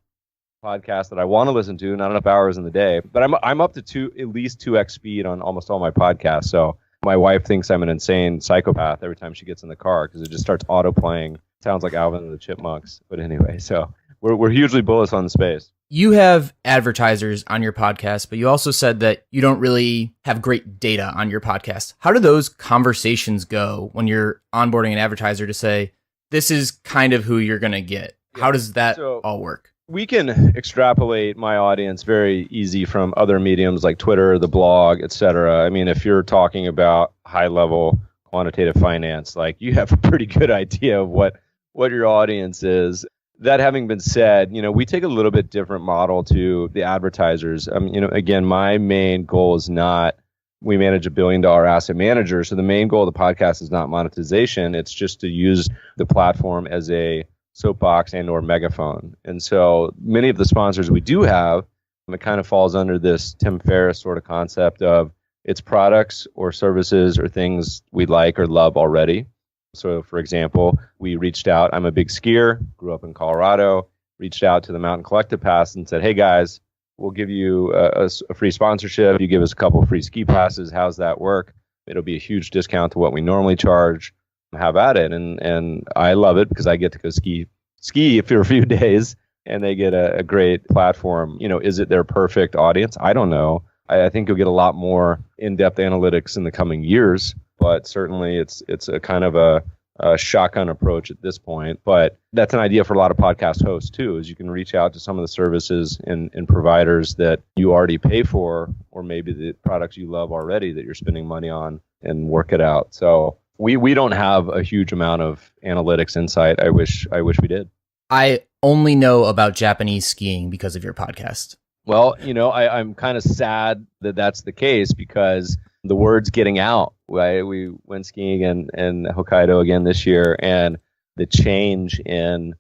podcasts that I want to listen to, not enough hours in the day, but I'm up to at least 2x speed on almost all my podcasts. So my wife thinks I'm an insane psychopath every time she gets in the car because it just starts auto playing. Sounds like Alvin and the Chipmunks. But anyway, so we're hugely bullish on the space. You have advertisers on your podcast, but you also said that you don't really have great data on your podcast. How do those conversations go when you're onboarding an advertiser to say, this is kind of who you're going to get? How does that all work? We can extrapolate my audience very easy from other mediums like Twitter, the blog, etc. I mean, if you're talking about high-level quantitative finance, like you have a pretty good idea of what your audience is. That having been said, we take a little bit different model to the advertisers. Again, my main goal is not, we manage $1 billion asset manager. So the main goal of the podcast is not monetization. It's just to use the platform as a soapbox and or megaphone. And so many of the sponsors we do have, it kind of falls under this Tim Ferriss sort of concept of it's products or services or things we like or love already. So, for example, we reached out. I'm a big skier, grew up in Colorado, reached out to the Mountain Collective Pass and said, hey, guys, we'll give you a free sponsorship. You give us a couple of free ski passes. How's that work? It'll be a huge discount to what we normally charge. Have at it. And I love it because I get to go ski for a few days and they get a great platform. Is it their perfect audience? I don't know. I think you'll get a lot more in-depth analytics in the coming years. But certainly it's a kind of a shotgun approach at this point. But that's an idea for a lot of podcast hosts too, is you can reach out to some of the services and providers that you already pay for, or maybe the products you love already that you're spending money on, and work it out. So we don't have a huge amount of analytics insight. I wish we did. I only know about Japanese skiing because of your podcast. Well, I'm kind of sad that that's the case because the word's getting out. We went skiing in Hokkaido again this year, and the change in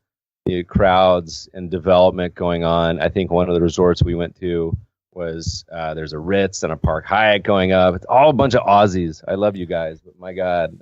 the crowds and development going on. I think one of the resorts we went to was there's a Ritz and a Park Hyatt going up. It's all a bunch of Aussies. I love you guys, but my God,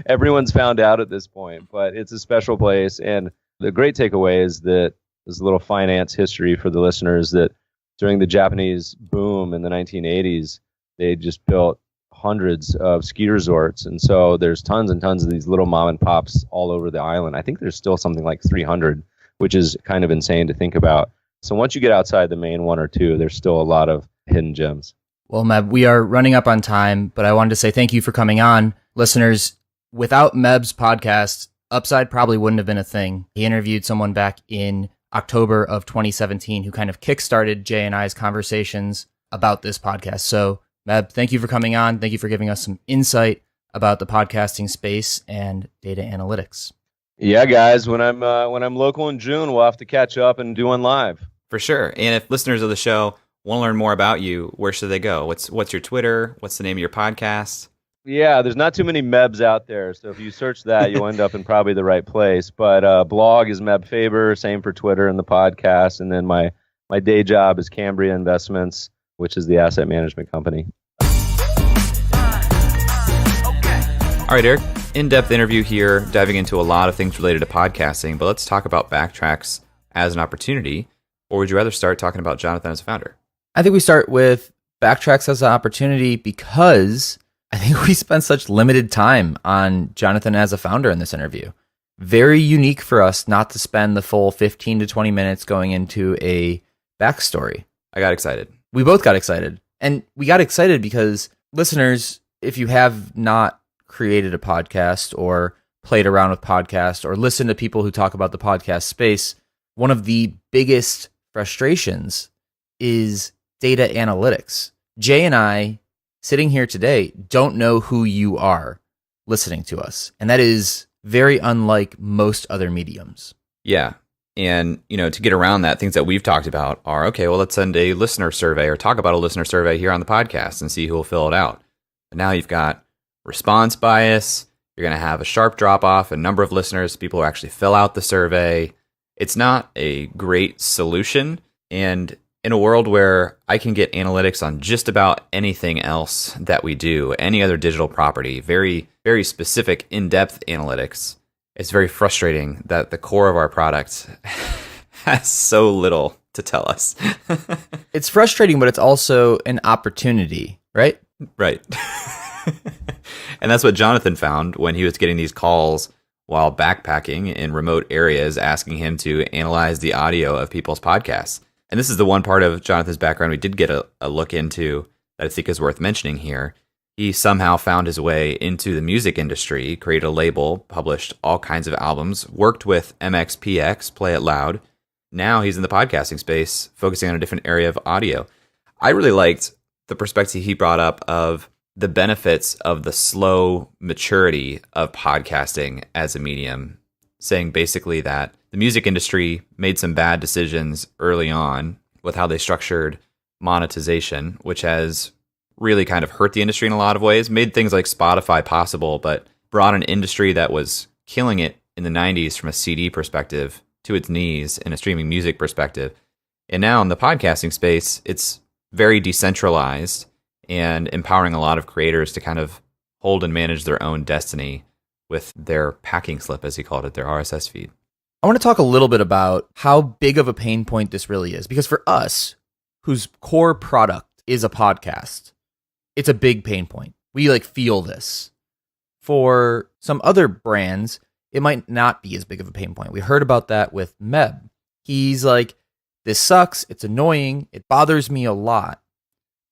everyone's found out at this point. But it's a special place, and the great takeaway is that there's a little finance history for the listeners that during the Japanese boom in the 1980s, they just built hundreds of ski resorts. And so there's tons and tons of these little mom and pops all over the island. I think there's still something like 300, which is kind of insane to think about. So once you get outside the main one or two, there's still a lot of hidden gems. Well, Meb, we are running up on time, but I wanted to say thank you for coming on. Listeners, without Meb's podcast, Upside probably wouldn't have been a thing. He interviewed someone back in October of 2017 who kind of kickstarted Jay and I's conversations about this podcast. So, Meb, thank you for coming on. Thank you for giving us some insight about the podcasting space and data analytics. Yeah, guys, when I'm local in June, we'll have to catch up and do one live. For sure. And if listeners of the show want to learn more about you, where should they go? What's your Twitter? What's the name of your podcast? Yeah, there's not too many Mebs out there, so if you search that, you'll end up in probably the right place. But blog is Meb Faber, same for Twitter and the podcast. And then my day job is Cambria Investments, which is the asset management company. All right, Eric, in-depth interview here, diving into a lot of things related to podcasting, but let's talk about Backtracks as an opportunity. Or would you rather start talking about Jonathan as a founder? I think we start with Backtracks as an opportunity because I think we spent such limited time on Jonathan as a founder in this interview. Very unique for us not to spend the full 15 to 20 minutes going into a backstory. I got excited. We both got excited. And we got excited because listeners, if you have not created a podcast or played around with podcasts or listened to people who talk about the podcast space, one of the biggest frustrations is data analytics. Jay and I, sitting here today, don't know who you are listening to us. And that is very unlike most other mediums. Yeah. And, to get around that, things that we've talked about are, okay, well, let's send a listener survey or talk about a listener survey here on the podcast and see who will fill it out. But now you've got response bias. You're going to have a sharp drop off in number of listeners, people who actually fill out the survey. It's not a great solution. And in a world where I can get analytics on just about anything else that we do, any other digital property, very, very specific, in-depth analytics, it's very frustrating that the core of our product has so little to tell us. It's frustrating, but it's also an opportunity, right? Right. And that's what Jonathan found when he was getting these calls while backpacking in remote areas, asking him to analyze the audio of people's podcasts. And this is the one part of Jonathan's background we did get a look into that I think is worth mentioning here. He somehow found his way into the music industry, created a label, published all kinds of albums, worked with MXPX, Play It Loud. Now he's in the podcasting space, focusing on a different area of audio. I really liked the perspective he brought up of the benefits of the slow maturity of podcasting as a medium, saying basically that the music industry made some bad decisions early on with how they structured monetization, which has really kind of hurt the industry in a lot of ways, made things like Spotify possible, but brought an industry that was killing it in the 90s from a CD perspective to its knees in a streaming music perspective. And now in the podcasting space, it's very decentralized and empowering a lot of creators to kind of hold and manage their own destiny with their packing slip, as he called it, their RSS feed. I want to talk a little bit about how big of a pain point this really is, because for us, whose core product is a podcast, it's a big pain point. We feel this. For some other brands, it might not be as big of a pain point. We heard about that with Meb. He's like, this sucks, it's annoying, it bothers me a lot,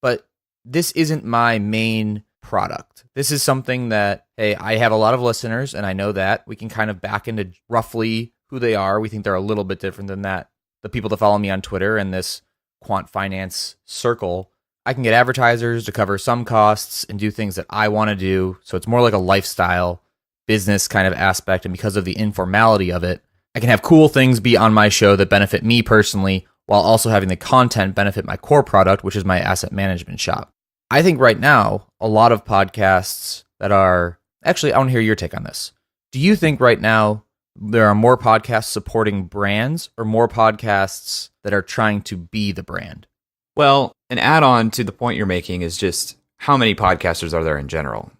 but this isn't my main product. This is something that, hey, I have a lot of listeners and I know that. We can kind of back into roughly who they are. We think they're a little bit different than that. The people that follow me on Twitter and this quant finance circle, I can get advertisers to cover some costs and do things that I want to do. So it's more like a lifestyle business kind of aspect. And because of the informality of it, I can have cool things be on my show that benefit me personally, while also having the content benefit my core product, which is my asset management shop. I think right now, a lot of podcasts that are... Actually, I want to hear your take on this. Do you think right now there are more podcasts supporting brands or more podcasts that are trying to be the brand? Well, an add-on to the point you're making is just how many podcasters are there in general?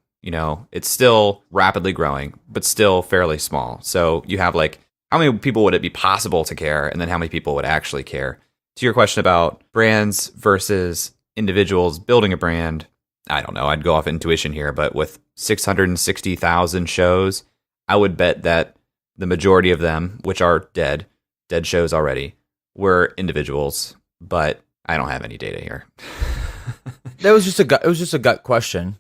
It's still rapidly growing, but still fairly small. So you have how many people would it be possible to care? And then how many people would actually care? To your question about brands versus individuals building a brand, I don't know. I'd go off intuition here, but with 660,000 shows, I would bet that the majority of them, which are dead shows already, were individuals, but I don't have any data here. It was just a gut question.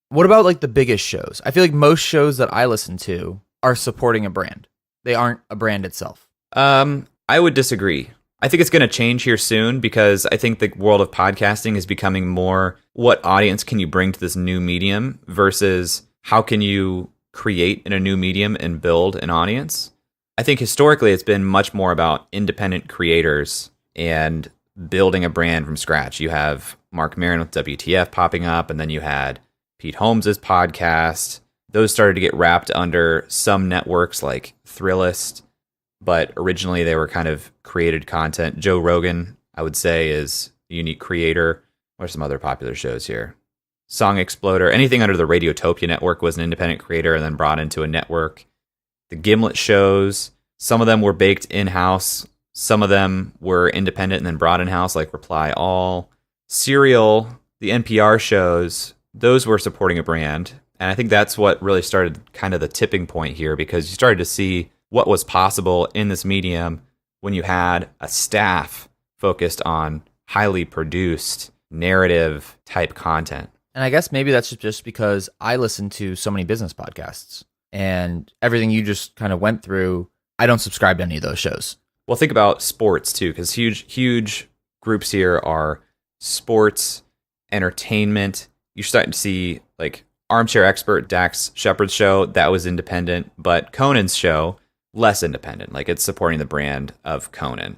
What about the biggest shows? I feel like most shows that I listen to are supporting a brand. They aren't a brand itself. I would disagree. I think it's going to change here soon because I think the world of podcasting is becoming more what audience can you bring to this new medium versus how can you create in a new medium and build an audience. I think historically it's been much more about independent creators and building a brand from scratch. You have Mark Maron with WTF popping up, and then you had Pete Holmes's podcast. Those started to get wrapped under some networks like Thrillist, but originally they were kind of created content. Joe Rogan, I would say, is a unique creator. What are some other popular shows here? Song Exploder, anything under the Radiotopia network was an independent creator and then brought into a network. The Gimlet shows, some of them were baked in-house. Some of them were independent and then brought in-house, like Reply All. Serial, the NPR shows, those were supporting a brand. And I think that's what really started kind of the tipping point here, because you started to see what was possible in this medium when you had a staff focused on highly produced narrative type content. And I guess maybe that's just because I listen to so many business podcasts. and everything you just kind of went through, I don't subscribe to any of those shows. Well, think about sports too, because huge groups here are sports, entertainment. You're starting to see like Armchair Expert, Dax Shepard's show, that was independent, but Conan's show, less independent. Like it's supporting the brand of Conan. And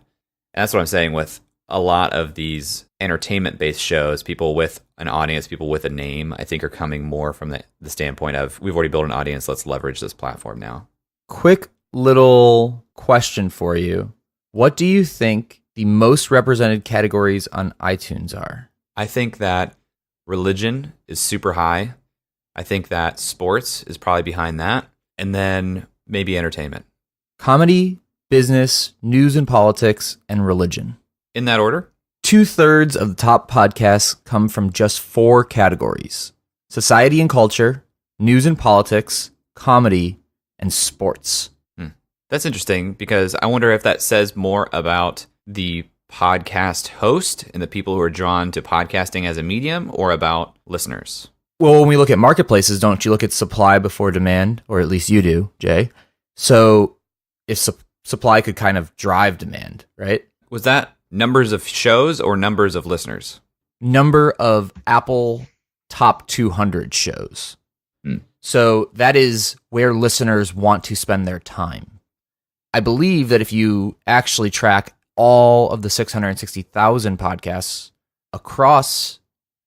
that's what I'm saying with a lot of these entertainment-based shows, people with an audience, people with a name, I think are coming more from the standpoint of, we've already built an audience, let's leverage this platform now. Quick little question for you. What do you think the most represented categories on iTunes are? I think that religion is super high. I think that sports is probably behind that. And then maybe entertainment. Comedy, business, news and politics, and religion. In that order? 2/3 of the top podcasts come from just 4 categories: society and culture, news and politics, comedy, and sports. That's interesting, because I wonder if that says more about the podcast host and the people who are drawn to podcasting as a medium, or about listeners. Well, when we look at marketplaces, don't you look at supply before demand? Or at least you do, Jay. So if supply could kind of drive demand, right? Was that numbers of shows or numbers of listeners? Number of Apple top 200 shows. So that is where listeners want to spend their time. I believe that if you actually track all of the 660,000 podcasts across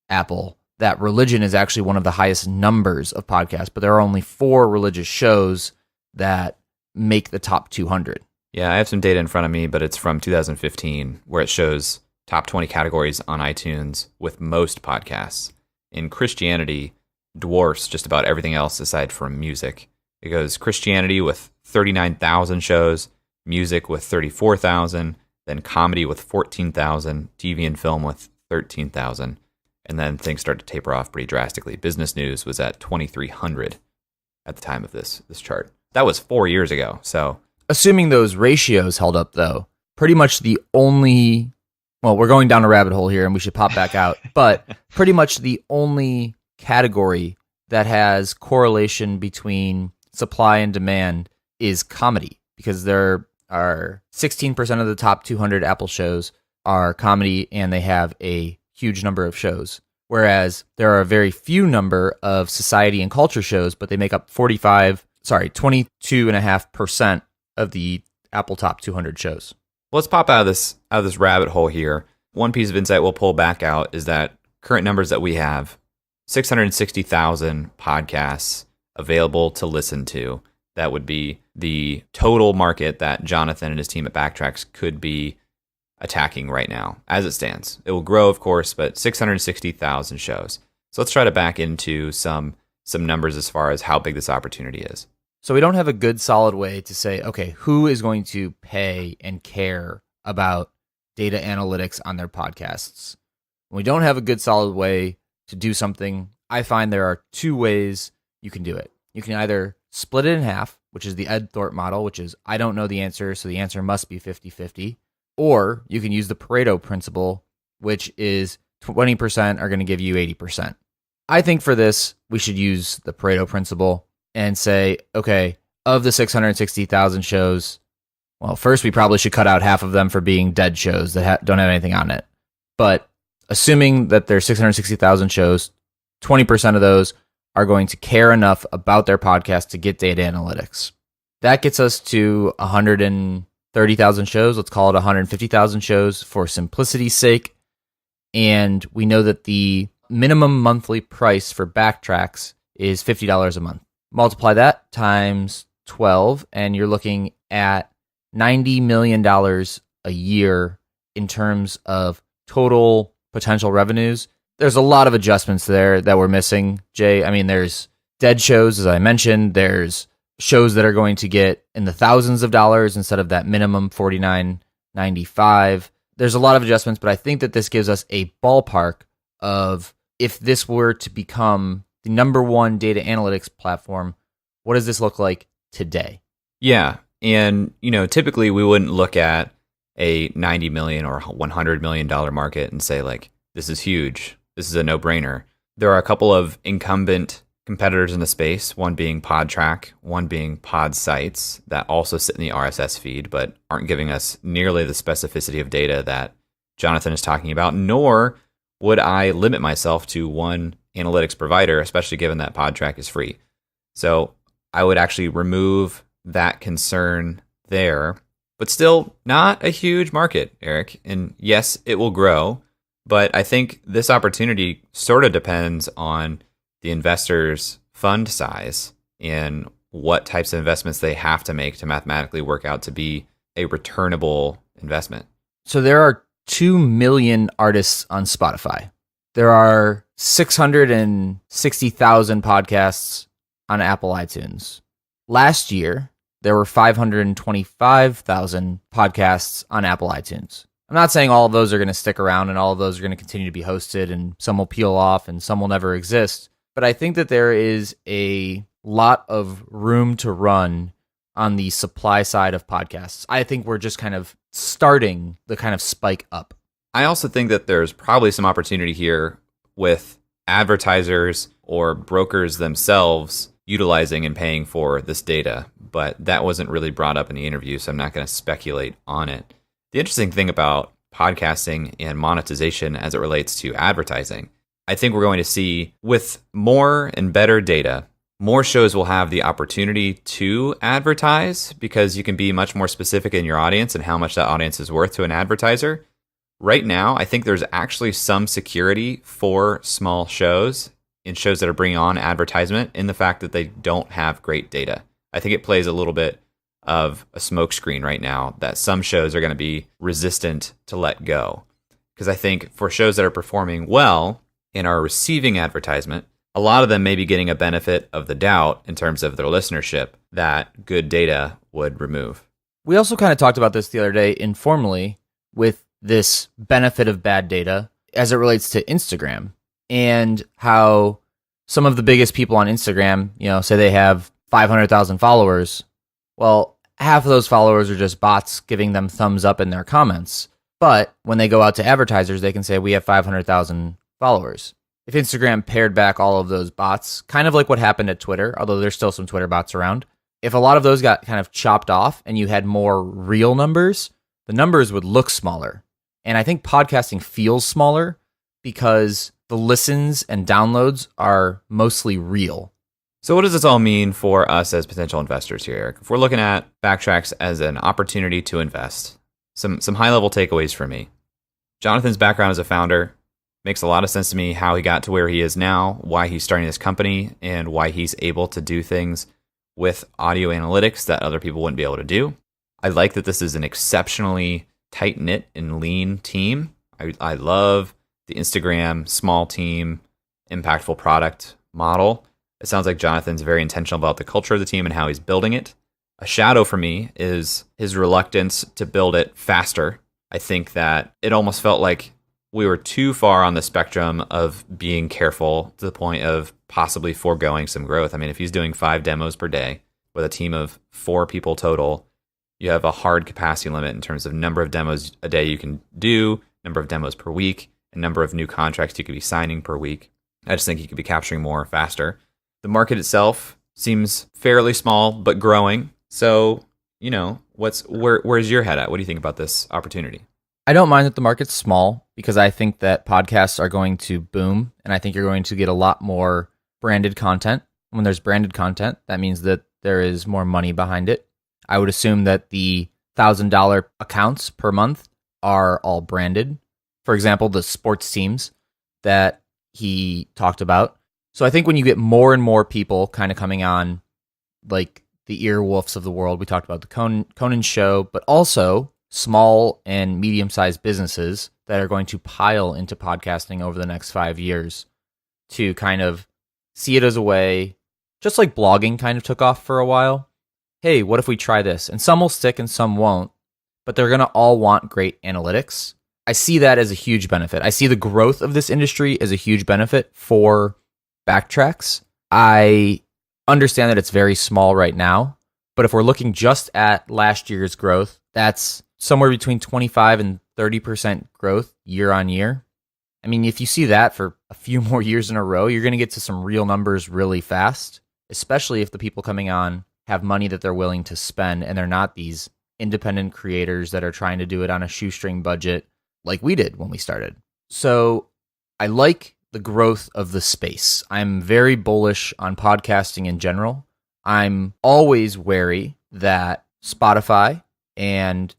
Apple, that religion is actually one of the highest numbers of podcasts, but there are only 4 religious shows that make the top 200. Yeah, I have some data in front of me, but it's from 2015, where it shows top 20 categories on iTunes with most podcasts. In Christianity, dwarfs just about everything else aside from music. It goes Christianity with 39,000 shows, music with 34,000, then comedy with 14,000, TV and film with 13,000, and then things start to taper off pretty drastically. Business news was at 2,300 at the time of this chart. That was 4 years ago. So, assuming those ratios held up, though, pretty much the only, well, we're going down a rabbit hole here and we should pop back out, but pretty much the only category that has correlation between supply and demand is comedy, because there are 16% of the top 200 Apple shows are comedy, and they have a huge number of shows. Whereas there are a very few number of society and culture shows, but they make up 22.5% of the Apple top 200 shows. Let's pop out of this rabbit hole here. One piece of insight we'll pull back out is that current numbers that we have, 660,000 podcasts available to listen to. That would be the total market that Jonathan and his team at Backtracks could be attacking right now, as it stands. It will grow, of course, but 660,000 shows. So let's try to back into some numbers as far as how big this opportunity is. So we don't have a good solid way to say, okay, who is going to pay and care about data analytics on their podcasts? When we don't have a good solid way to do something, I find there are 2 ways you can do it. You can either split it in half, which is the Ed Thorpe model, which is I don't know the answer, so the answer must be 50-50. Or you can use the Pareto principle, which is 20% are going to give you 80%. I think for this, we should use the Pareto principle and say, okay, of the 660,000 shows, well, first we probably should cut out half of them for being dead shows that don't have anything on it. But assuming that there's 660,000 shows, 20% of those are going to care enough about their podcast to get data analytics. That gets us to 130,000 shows. Let's call it 150,000 shows for simplicity's sake. And we know that the minimum monthly price for Backtracks is $50 a month. Multiply that times 12, and you're looking at $90 million a year in terms of total potential revenues. There's a lot of adjustments there that we're missing, Jay. I mean, there's dead shows, as I mentioned. There's shows that are going to get in the thousands of dollars instead of that minimum $49.95. There's a lot of adjustments, but I think that this gives us a ballpark of if this were to become the number one data analytics platform, what does this look like today? Yeah. And, typically we wouldn't look at a $90 million or $100 million market and say, like, this is huge. This is a no-brainer. There are a couple of incumbent competitors in the space, one being PodTrack, one being PodSites, that also sit in the RSS feed, but aren't giving us nearly the specificity of data that Jonathan is talking about, nor would I limit myself to one analytics provider, especially given that PodTrack is free. So I would actually remove that concern there, but still not a huge market, Eric. And yes, it will grow, but I think this opportunity sort of depends on the investor's fund size and what types of investments they have to make to mathematically work out to be a returnable investment. So there are 2 million artists on Spotify. There are 660,000 podcasts on Apple iTunes. Last year, there were 525,000 podcasts on Apple iTunes. I'm not saying all of those are going to stick around and all of those are going to continue to be hosted and some will peel off and some will never exist. But I think that there is a lot of room to run on the supply side of podcasts. I think we're just kind of starting the kind of spike up. I also think that there's probably some opportunity here with advertisers or brokers themselves utilizing and paying for this data, but that wasn't really brought up in the interview, so I'm not going to speculate on it. The interesting thing about podcasting and monetization as it relates to advertising, I think we're going to see with more and better data, more shows will have the opportunity to advertise because you can be much more specific in your audience and how much that audience is worth to an advertiser. Right now, I think there's actually some security for small shows and shows that are bringing on advertisement in the fact that they don't have great data. I think it plays a little bit of a smokescreen right now that some shows are going to be resistant to let go. Because I think for shows that are performing well and are receiving advertisement, a lot of them may be getting a benefit of the doubt in terms of their listenership that good data would remove. We also kind of talked about this the other day informally with this benefit of bad data as it relates to Instagram and how some of the biggest people on Instagram, say they have 500,000 followers. Well, half of those followers are just bots giving them thumbs up in their comments. But when they go out to advertisers, they can say, we have 500,000 followers. If Instagram pared back all of those bots, kind of like what happened at Twitter, although there's still some Twitter bots around, if a lot of those got kind of chopped off and you had more real numbers, the numbers would look smaller. And I think podcasting feels smaller because the listens and downloads are mostly real. So what does this all mean for us as potential investors here, Eric? If we're looking at Backtracks as an opportunity to invest, some high-level takeaways for me. Jonathan's background as a founder makes a lot of sense to me, how he got to where he is now, why he's starting this company, and why he's able to do things with audio analytics that other people wouldn't be able to do. I like that this is an exceptionally tight-knit and lean team. I love the Instagram small team, impactful product model. It sounds like Jonathan's very intentional about the culture of the team and how he's building it. A shadow for me is his reluctance to build it faster. I think that it almost felt like we were too far on the spectrum of being careful to the point of possibly foregoing some growth. I mean, if he's doing 5 demos per day with a team of 4 people total, you have a hard capacity limit in terms of number of demos a day you can do, number of demos per week, and number of new contracts you could be signing per week. I just think you could be capturing more faster. The market itself seems fairly small, but growing. So, where's your head at? What do you think about this opportunity? I don't mind that the market's small because I think that podcasts are going to boom and I think you're going to get a lot more branded content. When there's branded content, that means that there is more money behind it. I would assume that the $1,000 accounts per month are all branded. For example, the sports teams that he talked about. So I think when you get more and more people kind of coming on, like the earwolves of the world, we talked about the Conan show, but also small and medium-sized businesses that are going to pile into podcasting over the next 5 years to kind of see it as a way, just like blogging kind of took off for a while. Hey, what if we try this? And some will stick and some won't, but they're going to all want great analytics. I see that as a huge benefit. I see the growth of this industry as a huge benefit for Backtracks. I understand that it's very small right now, but if we're looking just at last year's growth, that's somewhere between 25 and 30% growth year on year. I mean, if you see that for a few more years in a row, you're going to get to some real numbers really fast, especially if the people coming on have money that they're willing to spend and they're not these independent creators that are trying to do it on a shoestring budget like we did when we started. So I like the growth of the space. I'm very bullish on podcasting in general. I'm always wary that Spotify and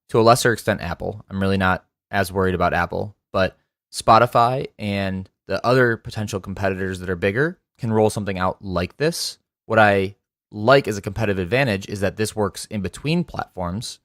to a lesser extent Apple, I'm really not as worried about Apple, but Spotify and the other potential competitors that are bigger can roll something out like this. What I like as a competitive advantage is that this works in between platforms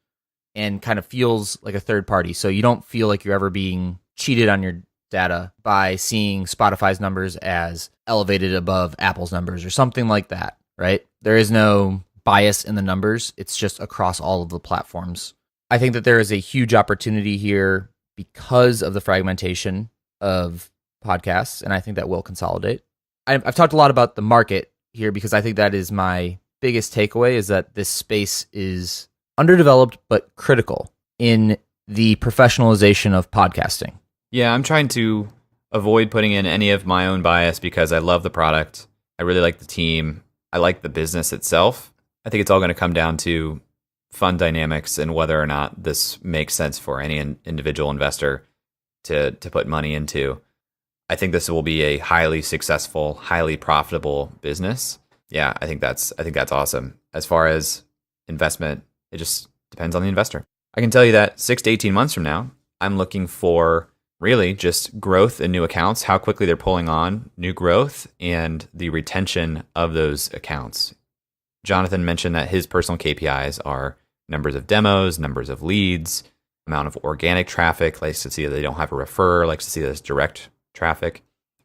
and kind of feels like a third party. So you don't feel like you're ever being cheated on your data by seeing Spotify's numbers as elevated above Apple's numbers or something like that, right? There is no bias in the numbers. It's just across all of the platforms. I think that there is a huge opportunity here because of the fragmentation of podcasts, and I think that will consolidate. I've talked a lot about the market here because I think that is my biggest takeaway, is that this space is underdeveloped but critical in the professionalization of podcasting. Yeah, I'm trying to avoid putting in any of my own bias because I love the product. I really like the team. I like the business itself. I think it's all going to come down to fund dynamics and whether or not this makes sense for any individual investor to put money into. I think this will be a highly successful, highly profitable business. Yeah, I think that's awesome. As far as investment, it just depends on the investor. I can tell you that 6 to 18 months from now, I'm looking for really just growth in new accounts, how quickly they're pulling on new growth, and the retention of those accounts. Jonathan mentioned that his personal KPIs are numbers of demos, numbers of leads, amount of organic traffic, likes to see that they don't have a refer, likes to see that it's direct traffic.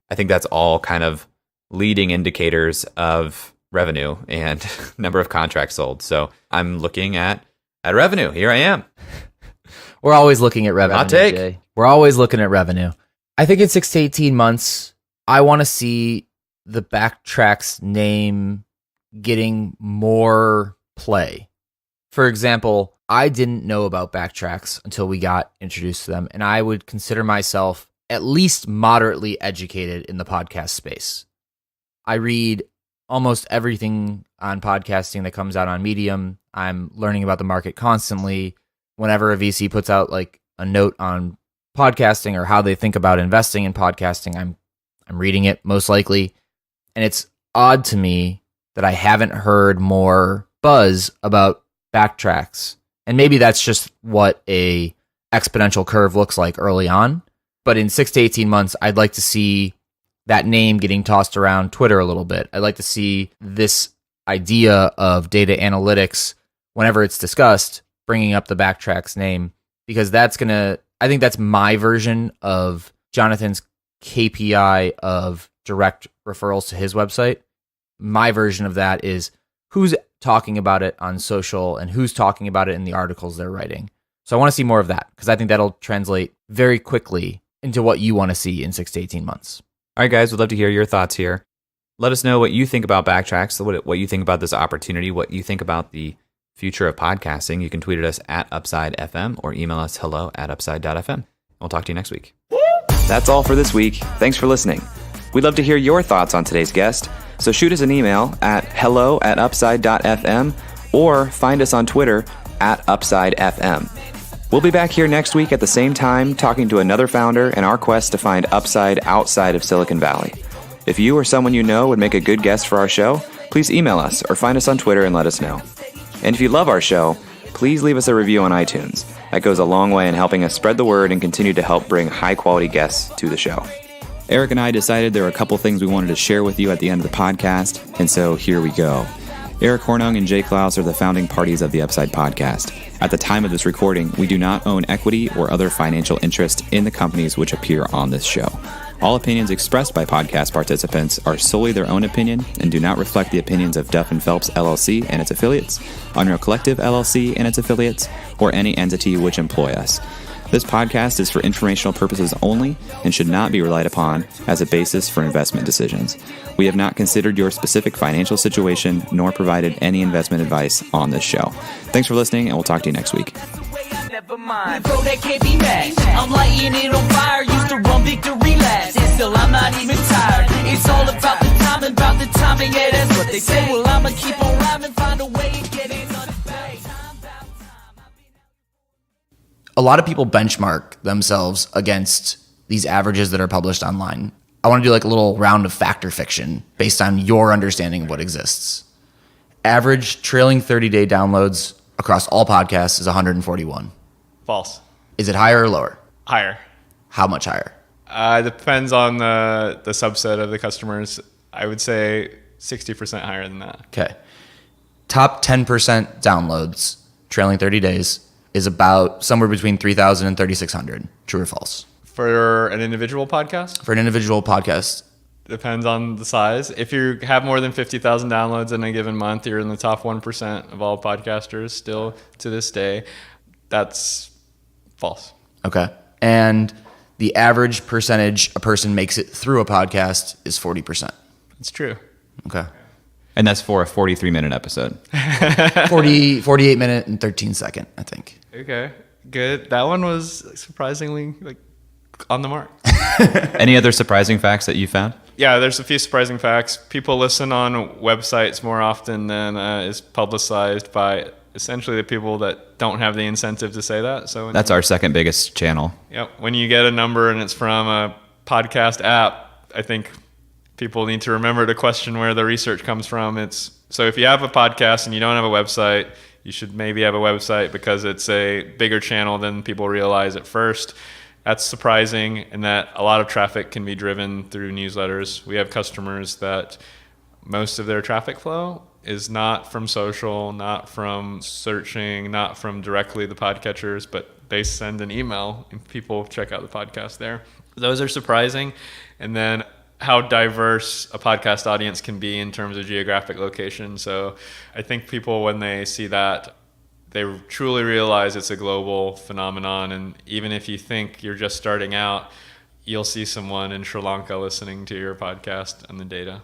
I think that's all kind of leading indicators of revenue and number of contracts sold. So I'm looking at revenue. Here I am. We're always looking at revenue. Hot take. Jay. We're always looking at revenue. I think in 6 to 18 months, I want to see the Backtracks name getting more play. For example, I didn't know about Backtracks until we got introduced to them, and I would consider myself at least moderately educated in the podcast space. I read almost everything on podcasting that comes out on Medium. I'm learning about the market constantly. Whenever a VC puts out like a note on podcasting or how they think about investing in podcasting, I'm reading it most likely. And it's odd to me that I haven't heard more buzz about Backtracks. And maybe that's just what a exponential curve looks like early on. But in 6 to 18 months, I'd like to see that name getting tossed around Twitter a little bit. I'd like to see this idea of data analytics, whenever it's discussed, bringing up the Backtracks name, because I think that's my version of Jonathan's KPI of direct referrals to his website. My version of that is who's talking about it on social and who's talking about it in the articles they're writing. So I want to see more of that because I think that'll translate very quickly into what you want to see in 6 to 18 months. All right, guys, we'd love to hear your thoughts here. Let us know what you think about Backtracks, what you think about this opportunity, what you think about the future of podcasting. You can tweet at us at UpsideFM or email us hello@upside.fm. We'll talk to you next week. That's all for this week. Thanks for listening. We'd love to hear your thoughts on today's guest, so shoot us an email at hello@upside.fm or find us on Twitter at UpsideFM. We'll be back here next week at the same time talking to another founder in our quest to find upside outside of Silicon Valley. If you or someone you know would make a good guest for our show, please email us or find us on Twitter and let us know. And if you love our show, please leave us a review on iTunes. That goes a long way in helping us spread the word and continue to help bring high-quality guests to the show. Eric and I decided there were a couple things we wanted to share with you at the end of the podcast, and so here we go. Eric Hornung and Jay Klaus are the founding parties of the Upside podcast. At the time of this recording, we do not own equity or other financial interest in the companies which appear on this show. All opinions expressed by podcast participants are solely their own opinion and do not reflect the opinions of Duff & Phelps LLC and its affiliates, Unreal Collective LLC and its affiliates, or any entity which employ us. This podcast is for informational purposes only and should not be relied upon as a basis for investment decisions. We have not considered your specific financial situation nor provided any investment advice on this show. Thanks for listening, and we'll talk to you next week. Never mind. Bro, that can't be matched. I'm lighting it on fire. Used to run Victor rhyming about the timing, yeah, that's what they say. Well, I'ma keep on rhyming, find a way and get it on the bay. A lot of people benchmark themselves against these averages that are published online. I want to do like a little round of fact or fiction based on your understanding of what exists. Average trailing 30-day downloads across all podcasts is 141. False. Is it higher or lower? Higher. How much higher? Depends on the subset of the customers. I would say 60% higher than that. Okay. Top 10% downloads trailing 30 days is about somewhere between 3,000 and 3,600. True or false? For an individual podcast? For an individual podcast. Depends on the size. If you have more than 50,000 downloads in a given month, you're in the top 1% of all podcasters still to this day. That's false. Okay. And the average percentage a person makes it through a podcast is 40%. It's true. Okay. And that's for a 43-minute episode. 48 minute and 13 second, I think. Okay. Good. That one was surprisingly on the mark. Any other surprising facts that you found? Yeah, there's a few surprising facts. People listen on websites more often than is publicized by essentially the people that don't have the incentive to say that. So that's our second biggest channel. Yep. When you get a number and it's from a podcast app, I think people need to remember to question where the research comes from. So if you have a podcast and you don't have a website, you should maybe have a website because it's a bigger channel than people realize at first. That's surprising, and that a lot of traffic can be driven through newsletters. We have customers that most of their traffic flow is not from social, not from searching, not from directly the podcatchers, but they send an email and people check out the podcast there. Those are surprising. And then how diverse a podcast audience can be in terms of geographic location. So I think people, when they see that, they truly realize it's a global phenomenon. And even if you think you're just starting out, you'll see someone in Sri Lanka listening to your podcast and the data.